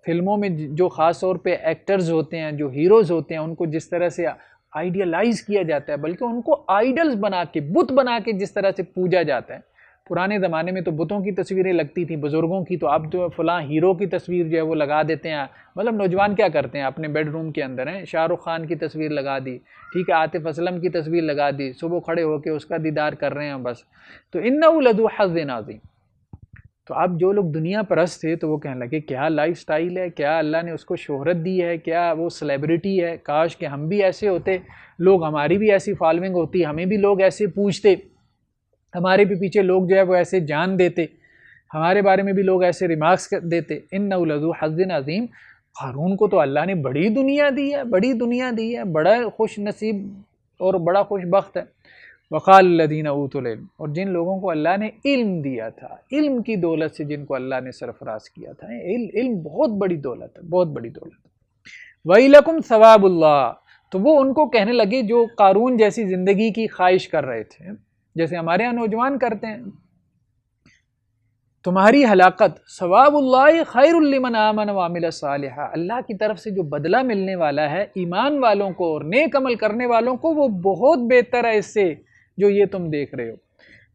فلموں میں جو خاص طور پہ ایکٹرز ہوتے ہیں، جو ہیروز ہوتے ہیں، ان کو جس طرح سے آئیڈیلائز کیا جاتا ہے، بلکہ ان کو آئیڈلز بنا کے، بت بنا کے جس طرح سے پوجا جاتا ہے. پرانے زمانے میں تو بتوں کی تصویریں لگتی تھیں بزرگوں کی، تو اب جو فلاں ہیرو کی تصویر جو ہے وہ لگا دیتے ہیں. مطلب نوجوان کیا کرتے ہیں، اپنے بیڈ روم کے اندر ہیں، شاہ رخ خان کی تصویر لگا دی، ٹھیک ہے، عاطف اسلم کی تصویر لگا دی، صبح کھڑے ہو کے اس کا دیدار کر رہے ہیں بس. تو انہ لذو حظ عظیم. تو اب جو لوگ دنیا پرست تھے تو وہ کہنے لگے کیا لائف سٹائل ہے، کیا اللہ نے اس کو شہرت دی ہے، کیا وہ سیلیبریٹی ہے، کاش کہ ہم بھی ایسے ہوتے، لوگ ہماری بھی ایسی فالوئنگ ہوتی، ہمیں بھی لوگ ایسے پوچھتے، ہمارے بھی پیچھے لوگ جو ہے وہ ایسے جان دیتے، ہمارے بارے میں بھی لوگ ایسے ریمارکس دیتے. انہ لذو حظ عظیم. قارون کو تو اللہ نے بڑی دنیا دی ہے، بڑی دنیا دی ہے، بڑا خوش نصیب اور بڑا خوش بخت ہے۔ وقال الذین اوتوا العلم، اور جن لوگوں کو اللہ نے علم دیا تھا، علم کی دولت سے جن کو اللہ نے سرفراز کیا تھا، علم بہت بڑی دولت ہے، بہت بڑی دولت ہے۔ وَإِلَكُمْ ثواب اللہ، تو وہ ان کو کہنے لگے جو قارون جیسی زندگی کی خواہش کر رہے تھے، جیسے ہمارے یہاں نوجوان کرتے ہیں، تمہاری ہلاکت ثواب اللہ خیر لمن آمن وعمل صالحا، اللہ کی طرف سے جو بدلہ ملنے والا ہے ایمان والوں کو اور نیک عمل کرنے والوں کو، وہ بہت بہتر ہے اس سے جو یہ تم دیکھ رہے ہو۔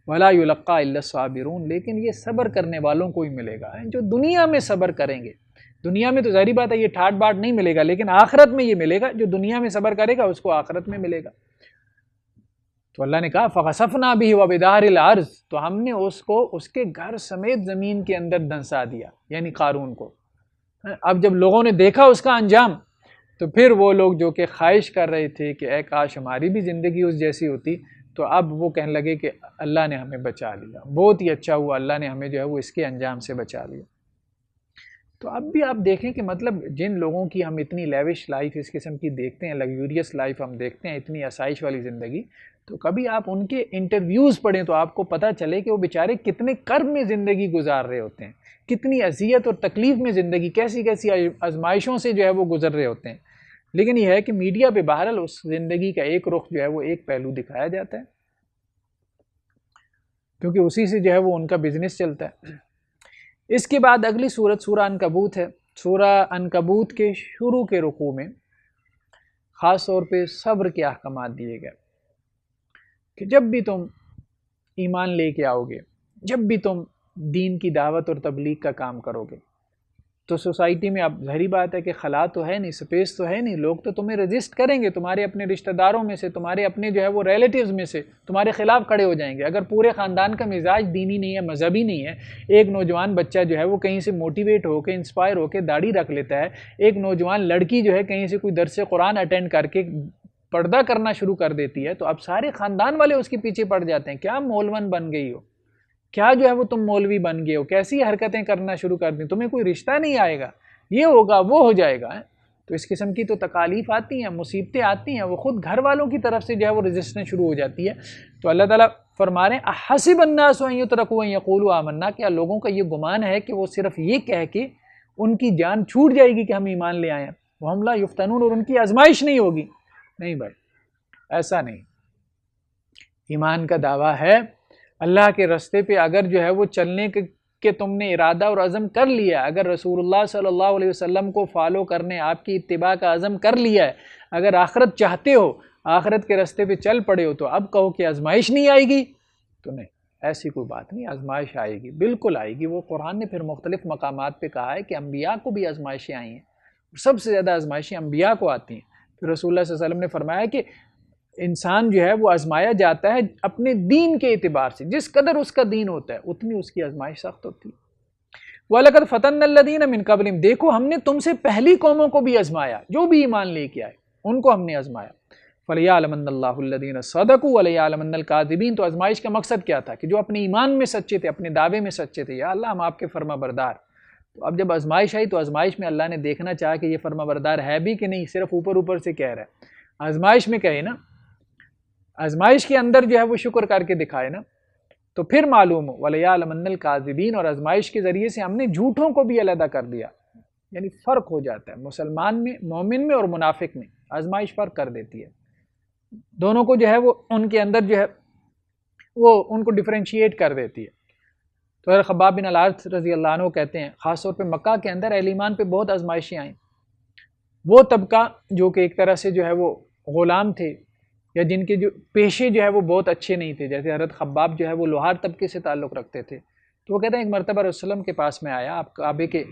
ولا یلقى الا الصابرون، لیکن یہ صبر کرنے والوں کو ہی ملے گا، جو دنیا میں صبر کریں گے۔ دنیا میں تو ظاہری بات ہے یہ ٹھاٹ باٹ نہیں ملے گا، لیکن آخرت میں یہ ملے گا، جو دنیا میں صبر کرے گا اس کو آخرت میں ملے گا۔ تو اللہ نے کہا فَخَسَفْنَا بِهِ وَبِدَارِ الْأَرْضِ، تو ہم نے اس کو اس کے گھر سمیت زمین کے اندر دھنسا دیا، یعنی قارون کو۔ اب جب لوگوں نے دیکھا اس کا انجام، تو پھر وہ لوگ جو کہ خواہش کر رہے تھے کہ اے کاش ہماری بھی زندگی اس جیسی ہوتی، تو اب وہ کہنے لگے کہ اللہ نے ہمیں بچا لیا، بہت ہی اچھا ہوا، اللہ نے ہمیں جو ہے وہ اس کے انجام سے بچا لیا۔ تو اب بھی آپ دیکھیں کہ مطلب جن لوگوں کی ہم اتنی لیوش لائف اس قسم کی دیکھتے ہیں، لگزوریس لائف ہم دیکھتے ہیں، اتنی آسائش والی زندگی، تو کبھی آپ ان کے انٹرویوز پڑھیں تو آپ کو پتہ چلے کہ وہ بیچارے کتنے کرب میں زندگی گزار رہے ہوتے ہیں، کتنی اذیت اور تکلیف میں زندگی، کیسی کیسی آزمائشوں سے جو ہے وہ گزر رہے ہوتے ہیں۔ لیکن یہ ہے کہ میڈیا پہ بہرحال اس زندگی کا ایک رخ جو ہے وہ ایک پہلو دکھایا جاتا ہے، کیونکہ اسی سے جو ہے وہ ان کا بزنس چلتا ہے۔ اس کے بعد اگلی سورت سورہ عنکبوت ہے۔ سورہ عنکبوت کے شروع کے رکوع میں خاص طور پہ صبر کے احکامات دیے گئے کہ جب بھی تم ایمان لے کے آؤ گے، جب بھی تم دین کی دعوت اور تبلیغ کا کام کرو گے، تو سوسائٹی میں اب ظاہری بات ہے کہ خلا تو ہے نہیں، سپیس تو ہے نہیں، لوگ تو تمہیں رجسٹ کریں گے، تمہارے اپنے رشتہ داروں میں سے، تمہارے اپنے جو ہے وہ ریلیٹیوز میں سے تمہارے خلاف کھڑے ہو جائیں گے۔ اگر پورے خاندان کا مزاج دینی نہیں ہے، مذہبی نہیں ہے، ایک نوجوان بچہ جو ہے وہ کہیں سے موٹیویٹ ہو کے، انسپائر ہو کے داڑھی رکھ لیتا ہے، ایک نوجوان لڑکی جو ہے کہیں سے کوئی درس قرآن اٹینڈ کر کے پردہ کرنا شروع کر دیتی ہے، تو اب سارے خاندان والے اس کے پیچھے پڑ جاتے ہیں، کیا مولون بن گئی ہو، کیا جو ہے وہ تم مولوی بن گئے ہو، کیسی حرکتیں کرنا شروع کر دیں، تمہیں کوئی رشتہ نہیں آئے گا، یہ ہوگا وہ ہو جائے گا۔ تو اس قسم کی تو تکالیف آتی ہیں، مصیبتیں آتی ہیں، وہ خود گھر والوں کی طرف سے جو ہے وہ رجسٹنس شروع ہو جاتی ہے۔ تو اللہ تعالیٰ فرما رہے ہیں احسب الناس ان یترکوا ان یقولوا آمنا، کیا لوگوں کا یہ گمان ہے کہ وہ صرف یہ کہہ کے ان کی جان چھوٹ جائے گی کہ ہم ایمان لے آئے ہیں، وہم لا یفتنون، اور ان کی آزمائش نہیں ہوگی؟ نہیں بھائی، ایسا نہیں۔ ایمان کا دعویٰ ہے، اللہ کے راستے پہ اگر جو ہے وہ چلنے کے تم نے ارادہ اور عزم کر لیا، اگر رسول اللہ صلی اللہ علیہ وسلم کو فالو کرنے، آپ کی اتباع کا عزم کر لیا ہے، اگر آخرت چاہتے ہو، آخرت کے راستے پہ چل پڑے ہو، تو اب کہو کہ آزمائش نہیں آئے گی، تو نہیں، ایسی کوئی بات نہیں، آزمائش آئے گی، بالکل آئے گی۔ وہ قرآن نے پھر مختلف مقامات پہ کہا ہے کہ انبیاء کو بھی آزمائشیں آئی ہیں، سب سے زیادہ آزمائشیں انبیاء کو آتی ہیں۔ پھر رسول اللہ صلی اللہ علیہ وسلم نے فرمایا کہ انسان جو ہے وہ آزمایا جاتا ہے اپنے دین کے اعتبار سے، جس قدر اس کا دین ہوتا ہے اتنی اس کی آزمائش سخت ہوتی ہے۔ وَلَقَدْ فَتَنَّا الَّذِينَ مِن قَبْلِهِمْ، دیکھو ہم نے تم سے پہلی قوموں کو بھی آزمایا، جو بھی ایمان لے کے آئے ان کو ہم نے آزمایا۔ فَلْيَعْلَمَنَّ اللَّهُ الَّذِينَ صَدَقُوا وَلَيَعْلَمَنَّ الْكَاذِبِينَ، تو آزمائش کا مقصد کیا تھا کہ جو اپنے ایمان میں سچے تھے، اپنے دعوے میں سچے تھے، یا اللہ ہم آپ کے فرما بردار۔ تو اب جب آزمائش آئی تو آزمائش میں اللہ نے دیکھنا چاہا کہ یہ فرما بردار ہے بھی کہ نہیں، صرف اوپر اوپر سے کہہ رہا ہے۔ آزمائش میں کہے نا، آزمائش کے اندر جو ہے وہ شکر کر کے دکھائے نا، تو پھر معلوم ہو وَلَيَعْلَمَنَّ الْكَاذِبِينَ، اور آزمائش کے ذریعے سے ہم نے جھوٹوں کو بھی علیحدہ کر دیا، یعنی فرق ہو جاتا ہے مسلمان میں، مومن میں اور منافق میں، آزمائش فرق کر دیتی ہے، دونوں کو جو ہے وہ ان کے اندر جو ہے وہ ان کو ڈیفرینشیٹ کر دیتی ہے۔ تو حضرت خباب بن الارث رضی اللہ عنہ کہتے ہیں خاص طور پہ مکہ کے اندر اہل ایمان پہ بہت آزمائشیں آئیں، وہ طبقہ جو کہ ایک طرح سے جو ہے وہ غلام تھے، یا جن کے جو پیشے جو ہے وہ بہت اچھے نہیں تھے، جیسے حضرت خباب جو ہے وہ لوہار طبقے سے تعلق رکھتے تھے، تو وہ کہتے ہیں ایک مرتبہ رسول اللہ کے پاس میں آیا، آپ کعبے کے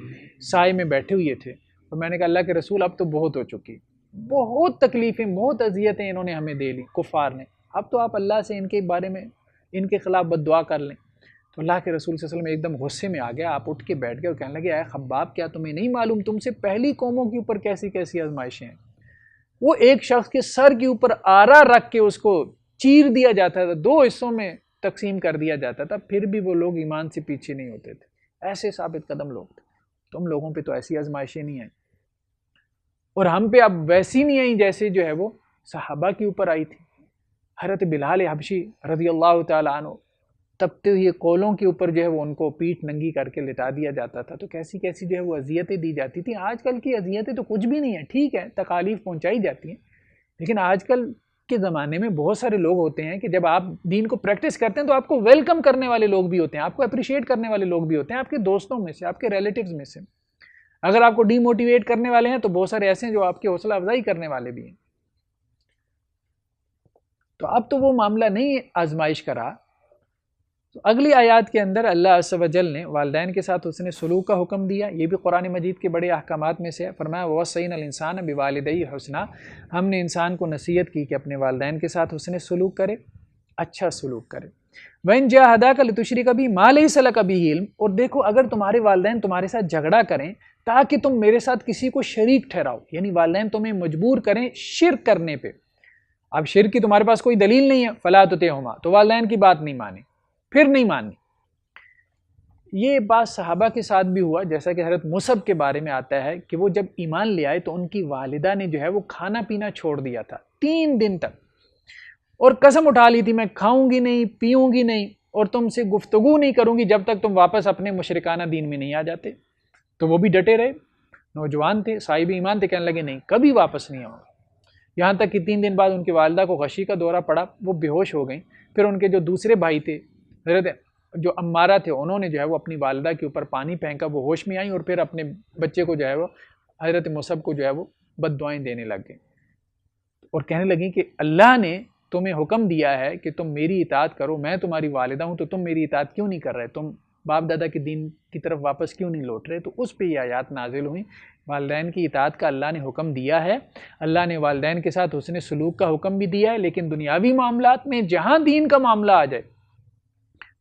سائے میں بیٹھے ہوئے تھے، اور میں نے کہا اللہ کے رسول اب تو بہت ہو چکی، بہت تکلیفیں، بہت اذیتیں انہوں نے ہمیں دے لی کفار نے، اب تو آپ اللہ سے ان کے بارے میں ان کے خلاف بد دعا کر لیں۔ تو اللہ کے رسول صلی اللہ علیہ وسلم ایک دم غصے میں آ گیا، آپ اٹھ کے بیٹھ گئے اور کہنے لگے اے خباب، کیا تمہیں نہیں معلوم تم سے پہلی قوموں کے اوپر کیسی کیسی آزمائشیں ہیں؟ وہ ایک شخص کے سر کے اوپر آرا رکھ کے اس کو چیر دیا جاتا تھا، 2 حصوں میں تقسیم کر دیا جاتا تھا، پھر بھی وہ لوگ ایمان سے پیچھے نہیں ہوتے تھے، ایسے ثابت قدم لوگ تھے۔ تم لوگوں پہ تو ایسی آزمائشیں نہیں ہیں۔ اور ہم پہ اب ویسی نہیں آئی جیسے جو ہے وہ صحابہ کے اوپر آئی تھی. حضرت بلال حبشی رضی اللہ تعالیٰ عنہ تپتے ہوئے کولوں کے اوپر جو ہے وہ ان کو پیٹھ ننگی کر کے لٹا دیا جاتا تھا. تو کیسی کیسی جو ہے وہ اذیتیں دی جاتی تھیں. آج کل کی اذیتیں تو کچھ بھی نہیں ہیں, ٹھیک ہے تکالیف پہنچائی جاتی ہیں, لیکن آج کل کے زمانے میں بہت سارے لوگ ہوتے ہیں کہ جب آپ دین کو پریکٹس کرتے ہیں تو آپ کو ویلکم کرنے والے لوگ بھی ہوتے ہیں, آپ کو اپریشیٹ کرنے والے لوگ بھی ہوتے ہیں, آپ کے دوستوں میں سے, آپ کے ریلیٹیوز میں سے. اگر آپ کو ڈی موٹیویٹ کرنے والے ہیں تو بہت سارے ایسے ہیں جو آپ کی حوصلہ افزائی کرنے والے بھی ہیں. تو اب تو وہ معاملہ نہیں آزمائش کا رہا. تو اگلی آیات کے اندر اللہ عز و جل نے والدین کے ساتھ حسن سلوک کا حکم دیا. یہ بھی قرآن مجید کے بڑے احکامات میں سے ہے. فرمایا وَوَصَّيْنَا الْإِنسَانَ بِوَالِدَيْهِ حُسْنًا, ہم نے انسان کو نصیحت کی کہ اپنے والدین کے ساتھ حسن سلوک کرے, اچھا سلوک کرے. وَإِن جَاهَدَاكَ لِتُشْرِكَ بِي مَا لَيْسَ لَكَ بِهِ عِلْمٌ, اور دیکھو اگر تمہارے والدین تمہارے ساتھ جھگڑا کریں تاکہ تم میرے ساتھ کسی کو شریک ٹھہراؤ, یعنی والدین تمہیں مجبور کریں شرک کرنے پہ. اب شرک کی تمہارے پاس کوئی دلیل نہیں ہے, فَلَا تُطِعْهُمَا, تو والدین کی بات نہیں مانی, پھر نہیں ماننی. یہ بات صحابہ کے ساتھ بھی ہوا, جیسا کہ حضرت مصعب کے بارے میں آتا ہے کہ وہ جب ایمان لے آئے تو ان کی والدہ نے جو ہے وہ کھانا پینا چھوڑ دیا تھا 3 دن تک, اور قسم اٹھا لی تھی میں کھاؤں گی نہیں, پیوں گی نہیں, اور تم سے گفتگو نہیں کروں گی جب تک تم واپس اپنے مشرکانہ دین میں نہیں آ جاتے. تو وہ بھی ڈٹے رہے, نوجوان تھے, صاحب ایمان تھے, کہنے لگے نہیں کبھی واپس نہیں آؤں گا. یہاں تک کہ 3 دن بعد ان کی والدہ کو غشی کا دورہ پڑا, وہ بے ہوش ہو گئیں. پھر ان کے جو دوسرے بھائی تھے حضرت جو عمارہ تھے, انہوں نے جو ہے وہ اپنی والدہ کے اوپر پانی پھینکا, وہ ہوش میں آئیں اور پھر اپنے بچے کو جو ہے وہ حضرت مصعب کو جو ہے وہ بد دعائیں دینے لگ گئے اور کہنے لگیں کہ اللہ نے تمہیں حکم دیا ہے کہ تم میری اطاعت کرو, میں تمہاری والدہ ہوں, تو تم میری اطاعت کیوں نہیں کر رہے, تم باپ دادا کے دین کی طرف واپس کیوں نہیں لوٹ رہے. تو اس پہ یہ آیات نازل ہوئیں. والدین کی اطاعت کا اللہ نے حکم دیا ہے, اللہ نے والدین کے ساتھ حسن سلوک کا حکم بھی دیا ہے, لیکن دنیاوی معاملات میں جہاں دین کا معاملہ آ جائے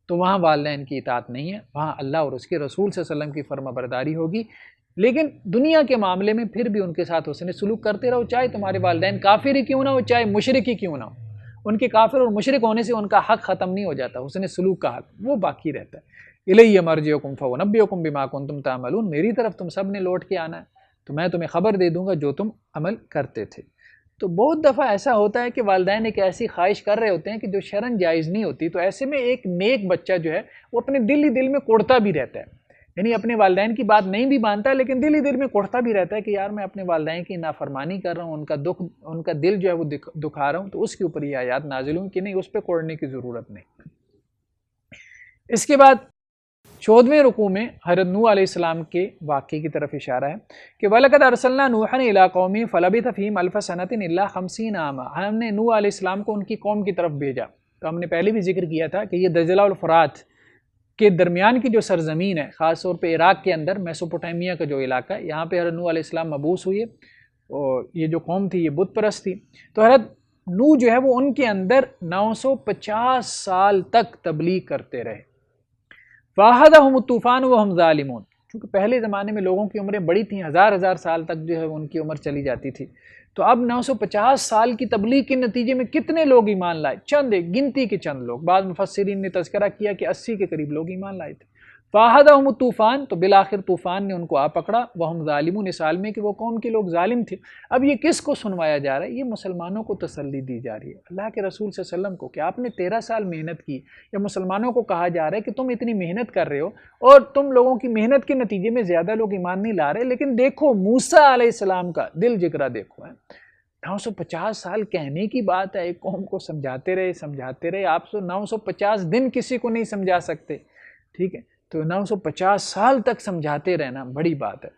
تو وہاں والدین کی اطاعت نہیں ہے, وہاں اللہ اور اس کے رسول صلی اللہ علیہ وسلم کی فرما برداری ہوگی. لیکن دنیا کے معاملے میں پھر بھی ان کے ساتھ حسن سلوک کرتے رہو, چاہے تمہارے والدین کافر ہی کیوں نہ ہو, چاہے مشرک ہی کیوں نہ ہو. ان کے کافر اور مشرک ہونے سے ان کا حق ختم نہیں ہو جاتا, حسن سلوک کا حق وہ باقی رہتا ہے. الیہ مرجعکم فانبئکم بما کنتم تعملون, میری طرف تم سب نے لوٹ کے آنا ہے تو میں تمہیں خبر دے دوں گا جو تم عمل کرتے تھے. تو بہت دفعہ ایسا ہوتا ہے کہ والدین ایک ایسی خواہش کر رہے ہوتے ہیں کہ جو شرعاً جائز نہیں ہوتی, تو ایسے میں ایک نیک بچہ جو ہے وہ اپنے دل ہی دل میں کوڑتا بھی رہتا ہے, یعنی اپنے والدین کی بات نہیں بھی مانتا لیکن دل ہی دل میں کوڑتا بھی رہتا ہے کہ یار میں اپنے والدین کی نافرمانی کر رہا ہوں, ان کا دکھ, ان کا دل جو ہے وہ دکھا رہا ہوں. تو اس کے اوپر یہ آیات نازل ہوں کہ نہیں, اس پہ کوڑنے کی ضرورت نہیں. اس کے بعد 14ویں رکوع میں حضرت نوح علیہ السلام کے واقعے کی طرف اشارہ ہے کہ وَلَقَدْ أَرْسَلْنَا نُوحًا إِلَىٰ قَوْمِهِ فَلَبِثَ فِيهِمْ أَلْفَ سَنَةٍ إِلَّا 50 عَامًا. ہم نے نوح علیہ السلام کو ان کی قوم کی طرف بھیجا. تو ہم نے پہلے بھی ذکر کیا تھا کہ یہ دجلہ الفرات کے درمیان کی جو سرزمین ہے, خاص طور پہ عراق کے اندر میسوپوٹیمیا کا جو علاقہ ہے, یہاں پہ حضرت نوح علیہ السلام مبعوث ہوئے, اور یہ جو قوم تھی یہ بت پرست تھی. تو حضرت نوح جو ہے وہ ان کے اندر 950 سال تک تبلیغ کرتے رہے. فَأَخَذَهُمُ الطُّوفَانُ وَهُمْ ظَالِمُونَ, کیونکہ پہلے زمانے میں لوگوں کی عمریں بڑی تھیں, ہزار سال تک جو ہے ان کی عمر چلی جاتی تھی. تو اب 950 سال کی تبلیغ کے نتیجے میں کتنے لوگ ایمان لائے, چند گنتی کے چند لوگ. بعض مفسرین نے تذکرہ کیا کہ 80 کے قریب لوگ ایمان لائے تھے. فَأَخَذَهُمُ الطُّوفَانُ, تو بالآخر طوفان نے ان کو آ پکڑا. وَهُمْ ظَالِمُونَ, اس حال میں کہ وہ قوم کے لوگ ظالم تھے. اب یہ کس کو سنوایا جا رہا ہے؟ یہ مسلمانوں کو تسلی دی جا رہی ہے, اللہ کے رسول صلی اللہ علیہ وسلم کو, کہ آپ نے 13 سال محنت کی. یا مسلمانوں کو کہا جا رہا ہے کہ تم اتنی محنت کر رہے ہو اور تم لوگوں کی محنت کے نتیجے میں زیادہ لوگ ایمان نہیں لا رہے, لیکن دیکھو موسیٰ علیہ السلام کا دل جگرا دیکھو ہے. 950 سال کہنے کی بات ہے, ایک قوم کو سمجھاتے رہے. آپ 950 دن کسی کو نہیں سمجھا سکتے, ٹھیک ہے, تو 950 سال تک سمجھاتے رہنا بڑی بات ہے.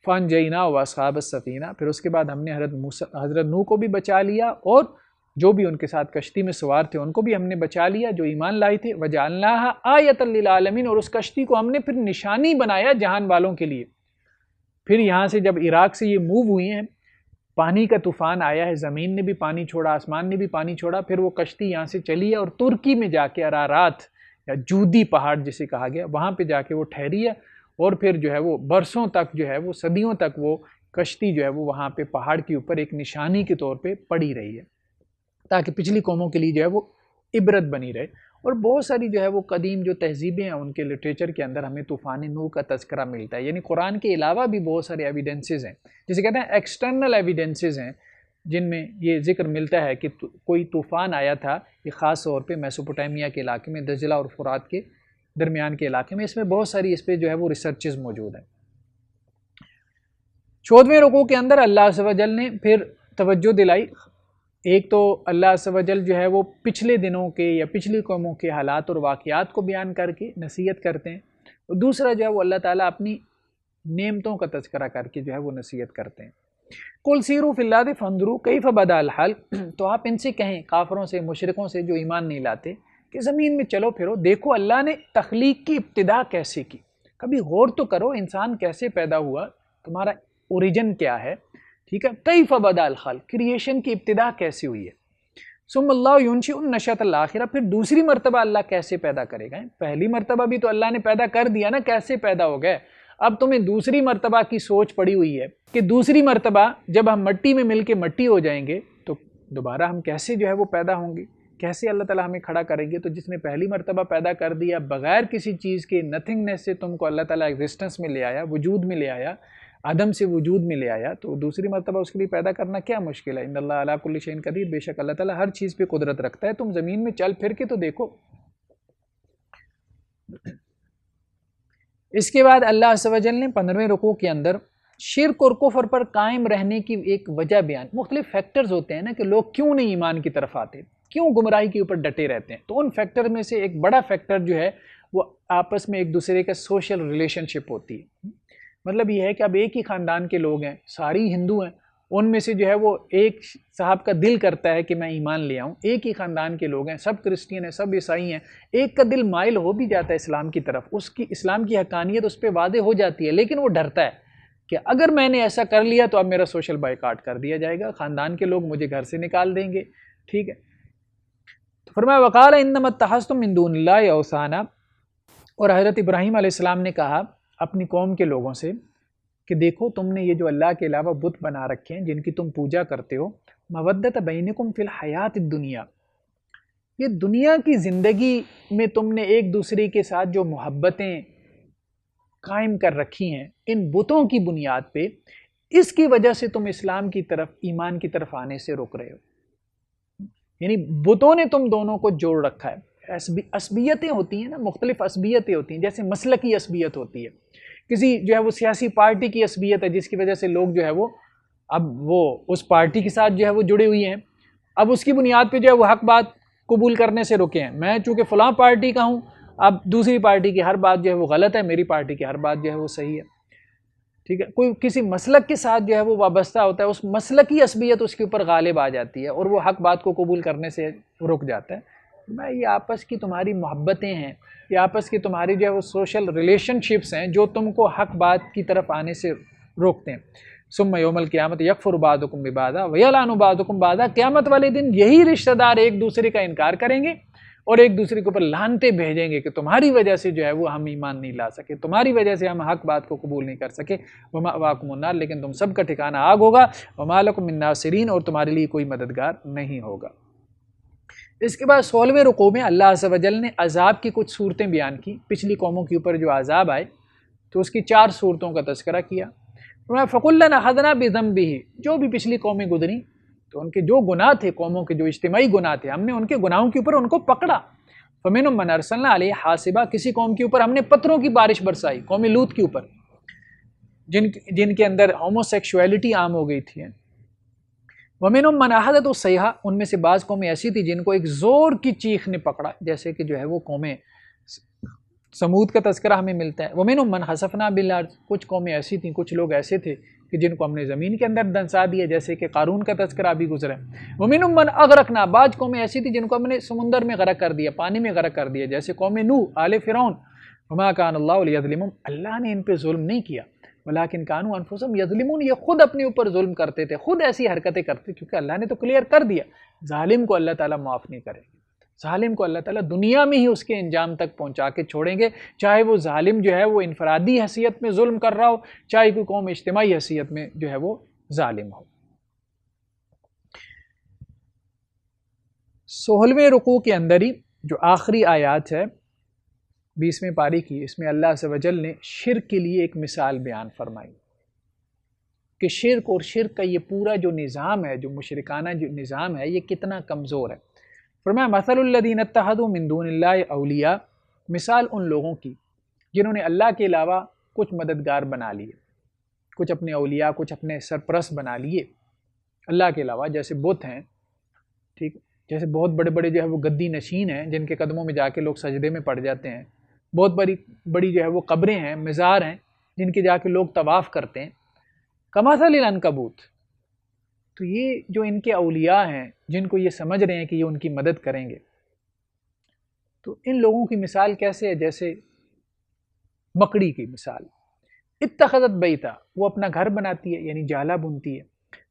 فَانْجَيْنَاهُ وَأَصْحَابَ السَّفِينَةِ, پھر اس کے بعد ہم نے حضرت نوح کو بھی بچا لیا اور جو بھی ان کے ساتھ کشتی میں سوار تھے ان کو بھی ہم نے بچا لیا جو ایمان لائے تھے. وَجَعَلْنَاهَا آیَةً لِّلْعَالَمِينَ, اور اس کشتی کو ہم نے پھر نشانی بنایا جہان والوں کے لیے. پھر یہاں سے جب عراق سے یہ موو ہوئی ہیں, پانی کا طوفان آیا ہے, زمین نے بھی پانی چھوڑا, آسمان نے بھی پانی چھوڑا, پھر وہ کشتی یہاں سے چلی ہے اور ترکی میں جا کے ارارات یا جودی پہاڑ جسے کہا گیا, وہاں پہ جا کے وہ ٹھہری ہے. اور پھر جو ہے وہ برسوں تک جو ہے وہ صدیوں تک وہ کشتی جو ہے وہ وہاں پہ پہاڑ کے اوپر ایک نشانی کے طور پہ پڑی رہی ہے, تاکہ پچھلی قوموں کے لیے جو ہے وہ عبرت بنی رہے. اور بہت ساری جو ہے وہ قدیم جو تہذیبیں ہیں ان کے لٹریچر کے اندر ہمیں طوفان نوح کا تذکرہ ملتا ہے. یعنی قرآن کے علاوہ بھی بہت سارے ایویڈنسز ہیں جسے کہتے ہیں ایکسٹرنل ایویڈنسز ہیں جن میں یہ ذکر ملتا ہے کہ کوئی طوفان آیا تھا، یہ خاص طور پہ میسوپوٹیمیا کے علاقے میں، دجلہ اور فرات کے درمیان کے علاقے میں. اس میں بہت ساری اس پہ جو ہے وہ ریسرچز موجود ہیں. 14ویں رکوع کے اندر اللہ عز و جل نے پھر توجہ دلائی. ایک تو اللہ عز و جل جو ہے وہ پچھلے دنوں کے یا پچھلی قوموں کے حالات اور واقعات کو بیان کر کے نصیحت کرتے ہیں، اور دوسرا جو ہے وہ اللہ تعالیٰ اپنی نعمتوں کا تذکرہ کر کے جو ہے وہ نصیحت کرتے ہیں. قل سیروا فی الارض فانظروا کیف بدأ الخلق، تو آپ ان سے کہیں، کافروں سے، مشرکوں سے جو ایمان نہیں لاتے، کہ زمین میں چلو پھرو، دیکھو اللہ نے تخلیق کی ابتدا کیسے کی. کبھی غور تو کرو انسان کیسے پیدا ہوا، تمہارا اوریجن کیا ہے. ٹھیک ہے، کیف بدأ الخلق، کریشن کی ابتدا کیسے ہوئی ہے. ثم اللہ ینشئ النشأۃ الآخرہ، پھر دوسری مرتبہ اللہ کیسے پیدا کرے گا. پہلی مرتبہ بھی تو اللہ نے پیدا کر دیا نا، کیسے پیدا ہو گئے. اب تمہیں دوسری مرتبہ کی سوچ پڑی ہوئی ہے کہ دوسری مرتبہ جب ہم مٹی میں مل کے مٹی ہو جائیں گے تو دوبارہ ہم کیسے جو ہے وہ پیدا ہوں گے، کیسے اللہ تعالیٰ ہمیں کھڑا کریں گے. تو جس نے پہلی مرتبہ پیدا کر دیا بغیر کسی چیز کے، نتھنگنیس سے تم کو اللہ تعالیٰ ایگزسٹنس میں لے آیا، وجود میں لے آیا، عدم سے وجود میں لے آیا، تو دوسری مرتبہ اس کے لیے پیدا کرنا کیا مشکل ہے. ان اللہ علی کل شیء قدیر، بے شک اللہ تعالیٰ ہر چیز پہ قدرت رکھتا ہے. تم زمین میں چل پھر کے تو دیکھو. اس کے بعد اللہ عز و جل نے 15ویں رکوع کے اندر شرک اور کفر پر قائم رہنے کی ایک وجہ بیان. مختلف فیکٹرز ہوتے ہیں نا کہ لوگ کیوں نہیں ایمان کی طرف آتے، کیوں گمراہی کے اوپر ڈٹے رہتے ہیں. تو ان فیکٹر میں سے ایک بڑا فیکٹر جو ہے وہ آپس میں ایک دوسرے کا سوشل ریلیشن شپ ہوتی ہے. مطلب یہ ہے کہ اب ایک ہی خاندان کے لوگ ہیں، ساری ہندو ہیں، ان میں سے جو ہے وہ ایک صاحب کا دل کرتا ہے کہ میں ایمان لے آؤں. ایک ہی خاندان کے لوگ ہیں، سب کرسچین ہیں، سب عیسائی ہیں، ایک کا دل مائل ہو بھی جاتا ہے اسلام کی طرف، اس کی اسلام کی حقانیت اس پہ واضح ہو جاتی ہے، لیکن وہ ڈرتا ہے کہ اگر میں نے ایسا کر لیا تو اب میرا سوشل بائیکاٹ کر دیا جائے گا، خاندان کے لوگ مجھے گھر سے نکال دیں گے. ٹھیک ہے، تو فرمایا وقال انما اتخذتم من دون اللہ اوثانا، اور حضرت ابراہیم علیہ السلام نے کہا اپنی قوم کے لوگوں سے کہ دیکھو تم نے یہ جو اللہ کے علاوہ بت بنا رکھے ہیں جن کی تم پوجا کرتے ہو، مودت بینکم فی الحیات الدنیا، یہ دنیا کی زندگی میں تم نے ایک دوسرے کے ساتھ جو محبتیں قائم کر رکھی ہیں ان بتوں کی بنیاد پہ، اس کی وجہ سے تم اسلام کی طرف، ایمان کی طرف آنے سے رک رہے ہو. یعنی بتوں نے تم دونوں کو جوڑ رکھا ہے. عصبیتیں ہوتی ہیں نا، مختلف عصبیتیں ہوتی ہیں، جیسے مسلکی عصبیت ہوتی ہے، کسی جو ہے وہ سیاسی پارٹی کی عصبیت ہے جس کی وجہ سے لوگ جو ہے وہ اب وہ اس پارٹی کے ساتھ جو ہے وہ جڑے ہوئے ہیں، اب اس کی بنیاد پہ جو ہے وہ حق بات قبول کرنے سے رکے ہیں. میں چونکہ فلاں پارٹی کا ہوں، اب دوسری پارٹی کی ہر بات جو ہے وہ غلط ہے، میری پارٹی کی ہر بات جو ہے وہ صحیح ہے. ٹھیک ہے، کوئی کسی مسلک کے ساتھ جو ہے وہ وابستہ ہوتا ہے، اس مسلکی عصبیت اس کے اوپر غالب آ جاتی ہے اور وہ حق بات کو قبول کرنے سے رک جاتا ہے. میں یہ آپس کی تمہاری محبتیں ہیں، یہ آپس کی تمہاری جو ہے وہ سوشل ریلیشن شپس ہیں جو تم کو حق بات کی طرف آنے سے روکتے ہیں. ثم یوم القیامت یکفر بعضکم ببعض ویلعن بعضکم بعضا، قیامت والے دن یہی رشتہ دار ایک دوسرے کا انکار کریں گے اور ایک دوسرے کے اوپر لعنتیں بھیجیں گے کہ تمہاری وجہ سے جو ہے وہ ہم ایمان نہیں لا سکے، تمہاری وجہ سے ہم حق بات کو قبول نہیں کر سکے. ومأواکم النار، لیکن تم سب کا ٹھکانہ آگ ہوگا. وما لکم من ناصرین، اور تمہارے لیے کوئی مددگار نہیں ہوگا. اس کے بعد 16ویں رکوع میں اللہ عز و جل نے عذاب کی کچھ صورتیں بیان کی. پچھلی قوموں کے اوپر جو عذاب آئے تو اس کی 4 صورتوں کا تذکرہ کیا. فَكُلًّا أَخَذْنَا بِذَنبِهِ، جو بھی پچھلی قومیں گزری تو ان کے جو گناہ تھے، قوموں کے جو اجتماعی گناہ تھے، ہم نے ان کے گناہوں کے اوپر ان کو پکڑا. فَمِنْهُم مَّنْ أَرْسَلْنَا عَلَيْهِ حَاصِبًا، کسی قوم کے اوپر ہم نے پتھروں کی بارش برسائی، قوم لوط کے اوپر جن کے اندر ہومو سیکشولیٹی عام ہو گئی تھی. وَمِنْهُم مَّنْ أَخَذَتْهُ الصَّيْحَةُ، ان میں سے بعض قومیں ایسی تھی جن کو ایک زور کی چیخ نے پکڑا، جیسے کہ جو ہے وہ قومیں سمود کا تذکرہ ہمیں ملتا ہے. وَمِنْهُم مَّنْ خَسَفْنَا بِالْأَرْضِ، کچھ قومیں ایسی تھیں، کچھ لوگ ایسے تھے کہ جن کو ہم نے زمین کے اندر دنسا دیا، جیسے کہ قارون کا تذکرہ ابھی گزرا ہے. وَمِنْهُم مَّنْ أَغْرَقْنَا، بعض قومیں ایسی تھی جن کو ہم نے سمندر میں غرق کر دیا، پانی میں غرق کر دیا، جیسے قوم نوح، آل فرعون. وَمَا كَانَ اللَّهُ لِيَظْلِمَهُمْ، اللہ نے ان پہ ظلم نہیں کیا، ولیکن كانوا انفسهم يظلمون، یہ خود اپنے اوپر ظلم کرتے تھے، خود ایسی حرکتیں کرتے، کیونکہ اللہ نے تو کلیئر کر دیا ظالم کو اللہ تعالیٰ معاف نہیں کرے گا. ظالم کو اللہ تعالیٰ دنیا میں ہی اس کے انجام تک پہنچا کے چھوڑیں گے، چاہے وہ ظالم جو ہے وہ انفرادی حیثیت میں ظلم کر رہا ہو، چاہے کوئی قوم اجتماعی حیثیت میں جو ہے وہ ظالم ہو. 16ویں رکوع کے اندر ہی جو آخری آیات ہے 20ویں پاری کی، اس میں اللہ عز و جل نے شرک کے لیے ایک مثال بیان فرمائی کہ شرک اور شرک کا یہ پورا جو نظام ہے، جو مشرکانہ جو نظام ہے، یہ کتنا کمزور ہے۔ فرمایا مثل الذین اتخذوا من دون اللہ اولیاء، مثال ان لوگوں کی جنہوں نے اللہ کے علاوہ کچھ مددگار بنا لیے، کچھ اپنے اولیاء، کچھ اپنے سرپرست بنا لیے اللہ کے علاوہ، جیسے بت ہیں، ٹھیک، جیسے بہت بڑے بڑے جو ہے وہ گدی نشین ہیں جن کے قدموں میں جا کے لوگ سجدے میں پڑ جاتے ہیں، بہت بڑی جو ہے وہ قبریں ہیں، مزار ہیں جن کے جا کے لوگ طواف کرتے ہیں۔ کمثل العنکبوت، تو یہ جو ان کے اولیاء ہیں جن کو یہ سمجھ رہے ہیں کہ یہ ان کی مدد کریں گے، تو ان لوگوں کی مثال کیسے ہے؟ جیسے مکڑی کی مثال، اتخذت بیتا، وہ اپنا گھر بناتی ہے یعنی جالا بنتی ہے،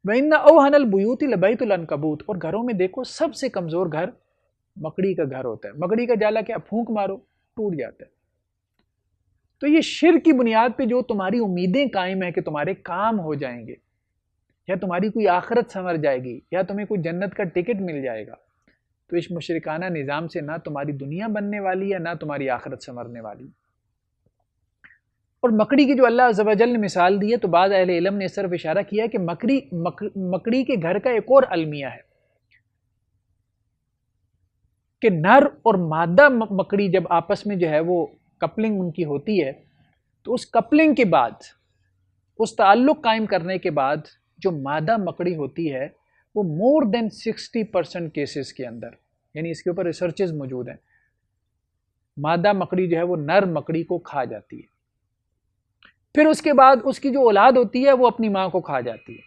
وَإِنَّ أَوْهَنَ الْبُيُوتِ لَبَيْتُ الْعَنْكَبُوتِ، اور گھروں میں دیکھو سب سے کمزور گھر مکڑی کا گھر ہوتا ہے۔ مکڑی کا جالا کیا، پھونک مارو ٹوٹ جاتا ہے۔ تو یہ شرک کی بنیاد پہ جو تمہاری امیدیں قائم ہیں کہ تمہارے کام ہو جائیں گے، یا تمہاری کوئی آخرت سنور جائے گی، یا تمہیں کوئی جنت کا ٹکٹ مل جائے گا، تو اس مشرکانہ نظام سے نہ تمہاری دنیا بننے والی ہے، نہ تمہاری آخرت سنورنے والی۔ اور مکڑی کی جو اللہ عز و جل نے مثال دی ہے، تو بعض اہل علم نے صرف اشارہ کیا ہے کہ مکڑی کے گھر کا ایک اور المیہ ہے کہ نر اور مادہ مکڑی جب آپس میں جو ہے وہ کپلنگ ان کی ہوتی ہے، تو اس کپلنگ کے بعد، اس تعلق قائم کرنے کے بعد جو مادہ مکڑی ہوتی ہے وہ مور دین 60% کیسز کے اندر، یعنی اس کے اوپر ریسرچز موجود ہیں، مادہ مکڑی جو ہے وہ نر مکڑی کو کھا جاتی ہے، پھر اس کے بعد اس کی جو اولاد ہوتی ہے وہ اپنی ماں کو کھا جاتی ہے۔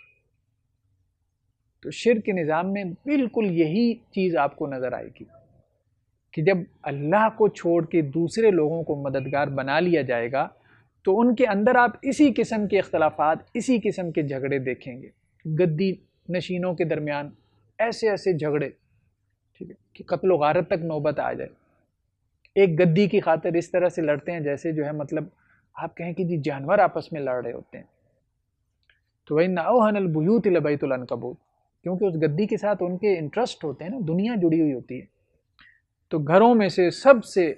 تو شرک کے نظام میں بالکل یہی چیز آپ کو نظر آئے گی کہ جب اللہ کو چھوڑ کے دوسرے لوگوں کو مددگار بنا لیا جائے گا تو ان کے اندر آپ اسی قسم کے اختلافات، اسی قسم کے جھگڑے دیکھیں گے، گدی نشینوں کے درمیان ایسے ایسے جھگڑے، ٹھیک ہے، کہ قتل و غارت تک نوبت آ جائے، ایک گدی کی خاطر اس طرح سے لڑتے ہیں جیسے جو ہے مطلب آپ کہیں کہ جی جانور آپس میں لڑ رہے ہوتے ہیں۔ تو وَإِنَّ أَوْهَنَ الْبُيُوتِ لَبَيْتُ الْعَنْكَبُوتِ، کیونکہ اس گدی کے ساتھ ان کے انٹرسٹ ہوتے ہیں نا، دنیا جڑی ہوئی ہوتی ہے، تو گھروں میں سے سب سے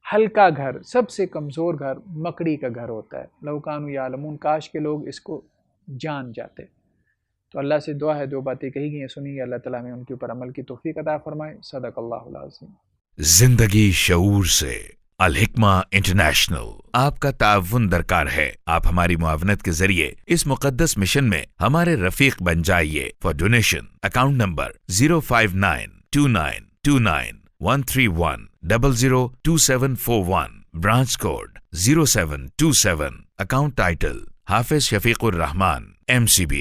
ہلکا گھر، سب سے کمزور گھر مکڑی کا گھر ہوتا ہے۔ لَوْ كَانُوا يَعْلَمُونَ، کاش کے لوگ اس کو جان جاتے۔ تو اللہ سے دعا ہے جو باتیں کہی گئی ہیں سنی گئی، اللہ تعالیٰ ہمیں ان کے اوپر عمل کی توفیق عطا فرمائے۔ صدق اللہ العظیم۔ زندگی شعور سے، الحکمہ انٹرنیشنل آپ کا تعاون درکار ہے۔ آپ ہماری معاونت کے ذریعے اس مقدس مشن میں ہمارے رفیق بن جائیے۔ For donation account number 059292913100271، branch code 0727، account title Hafiz Shafiq Rahman MCB۔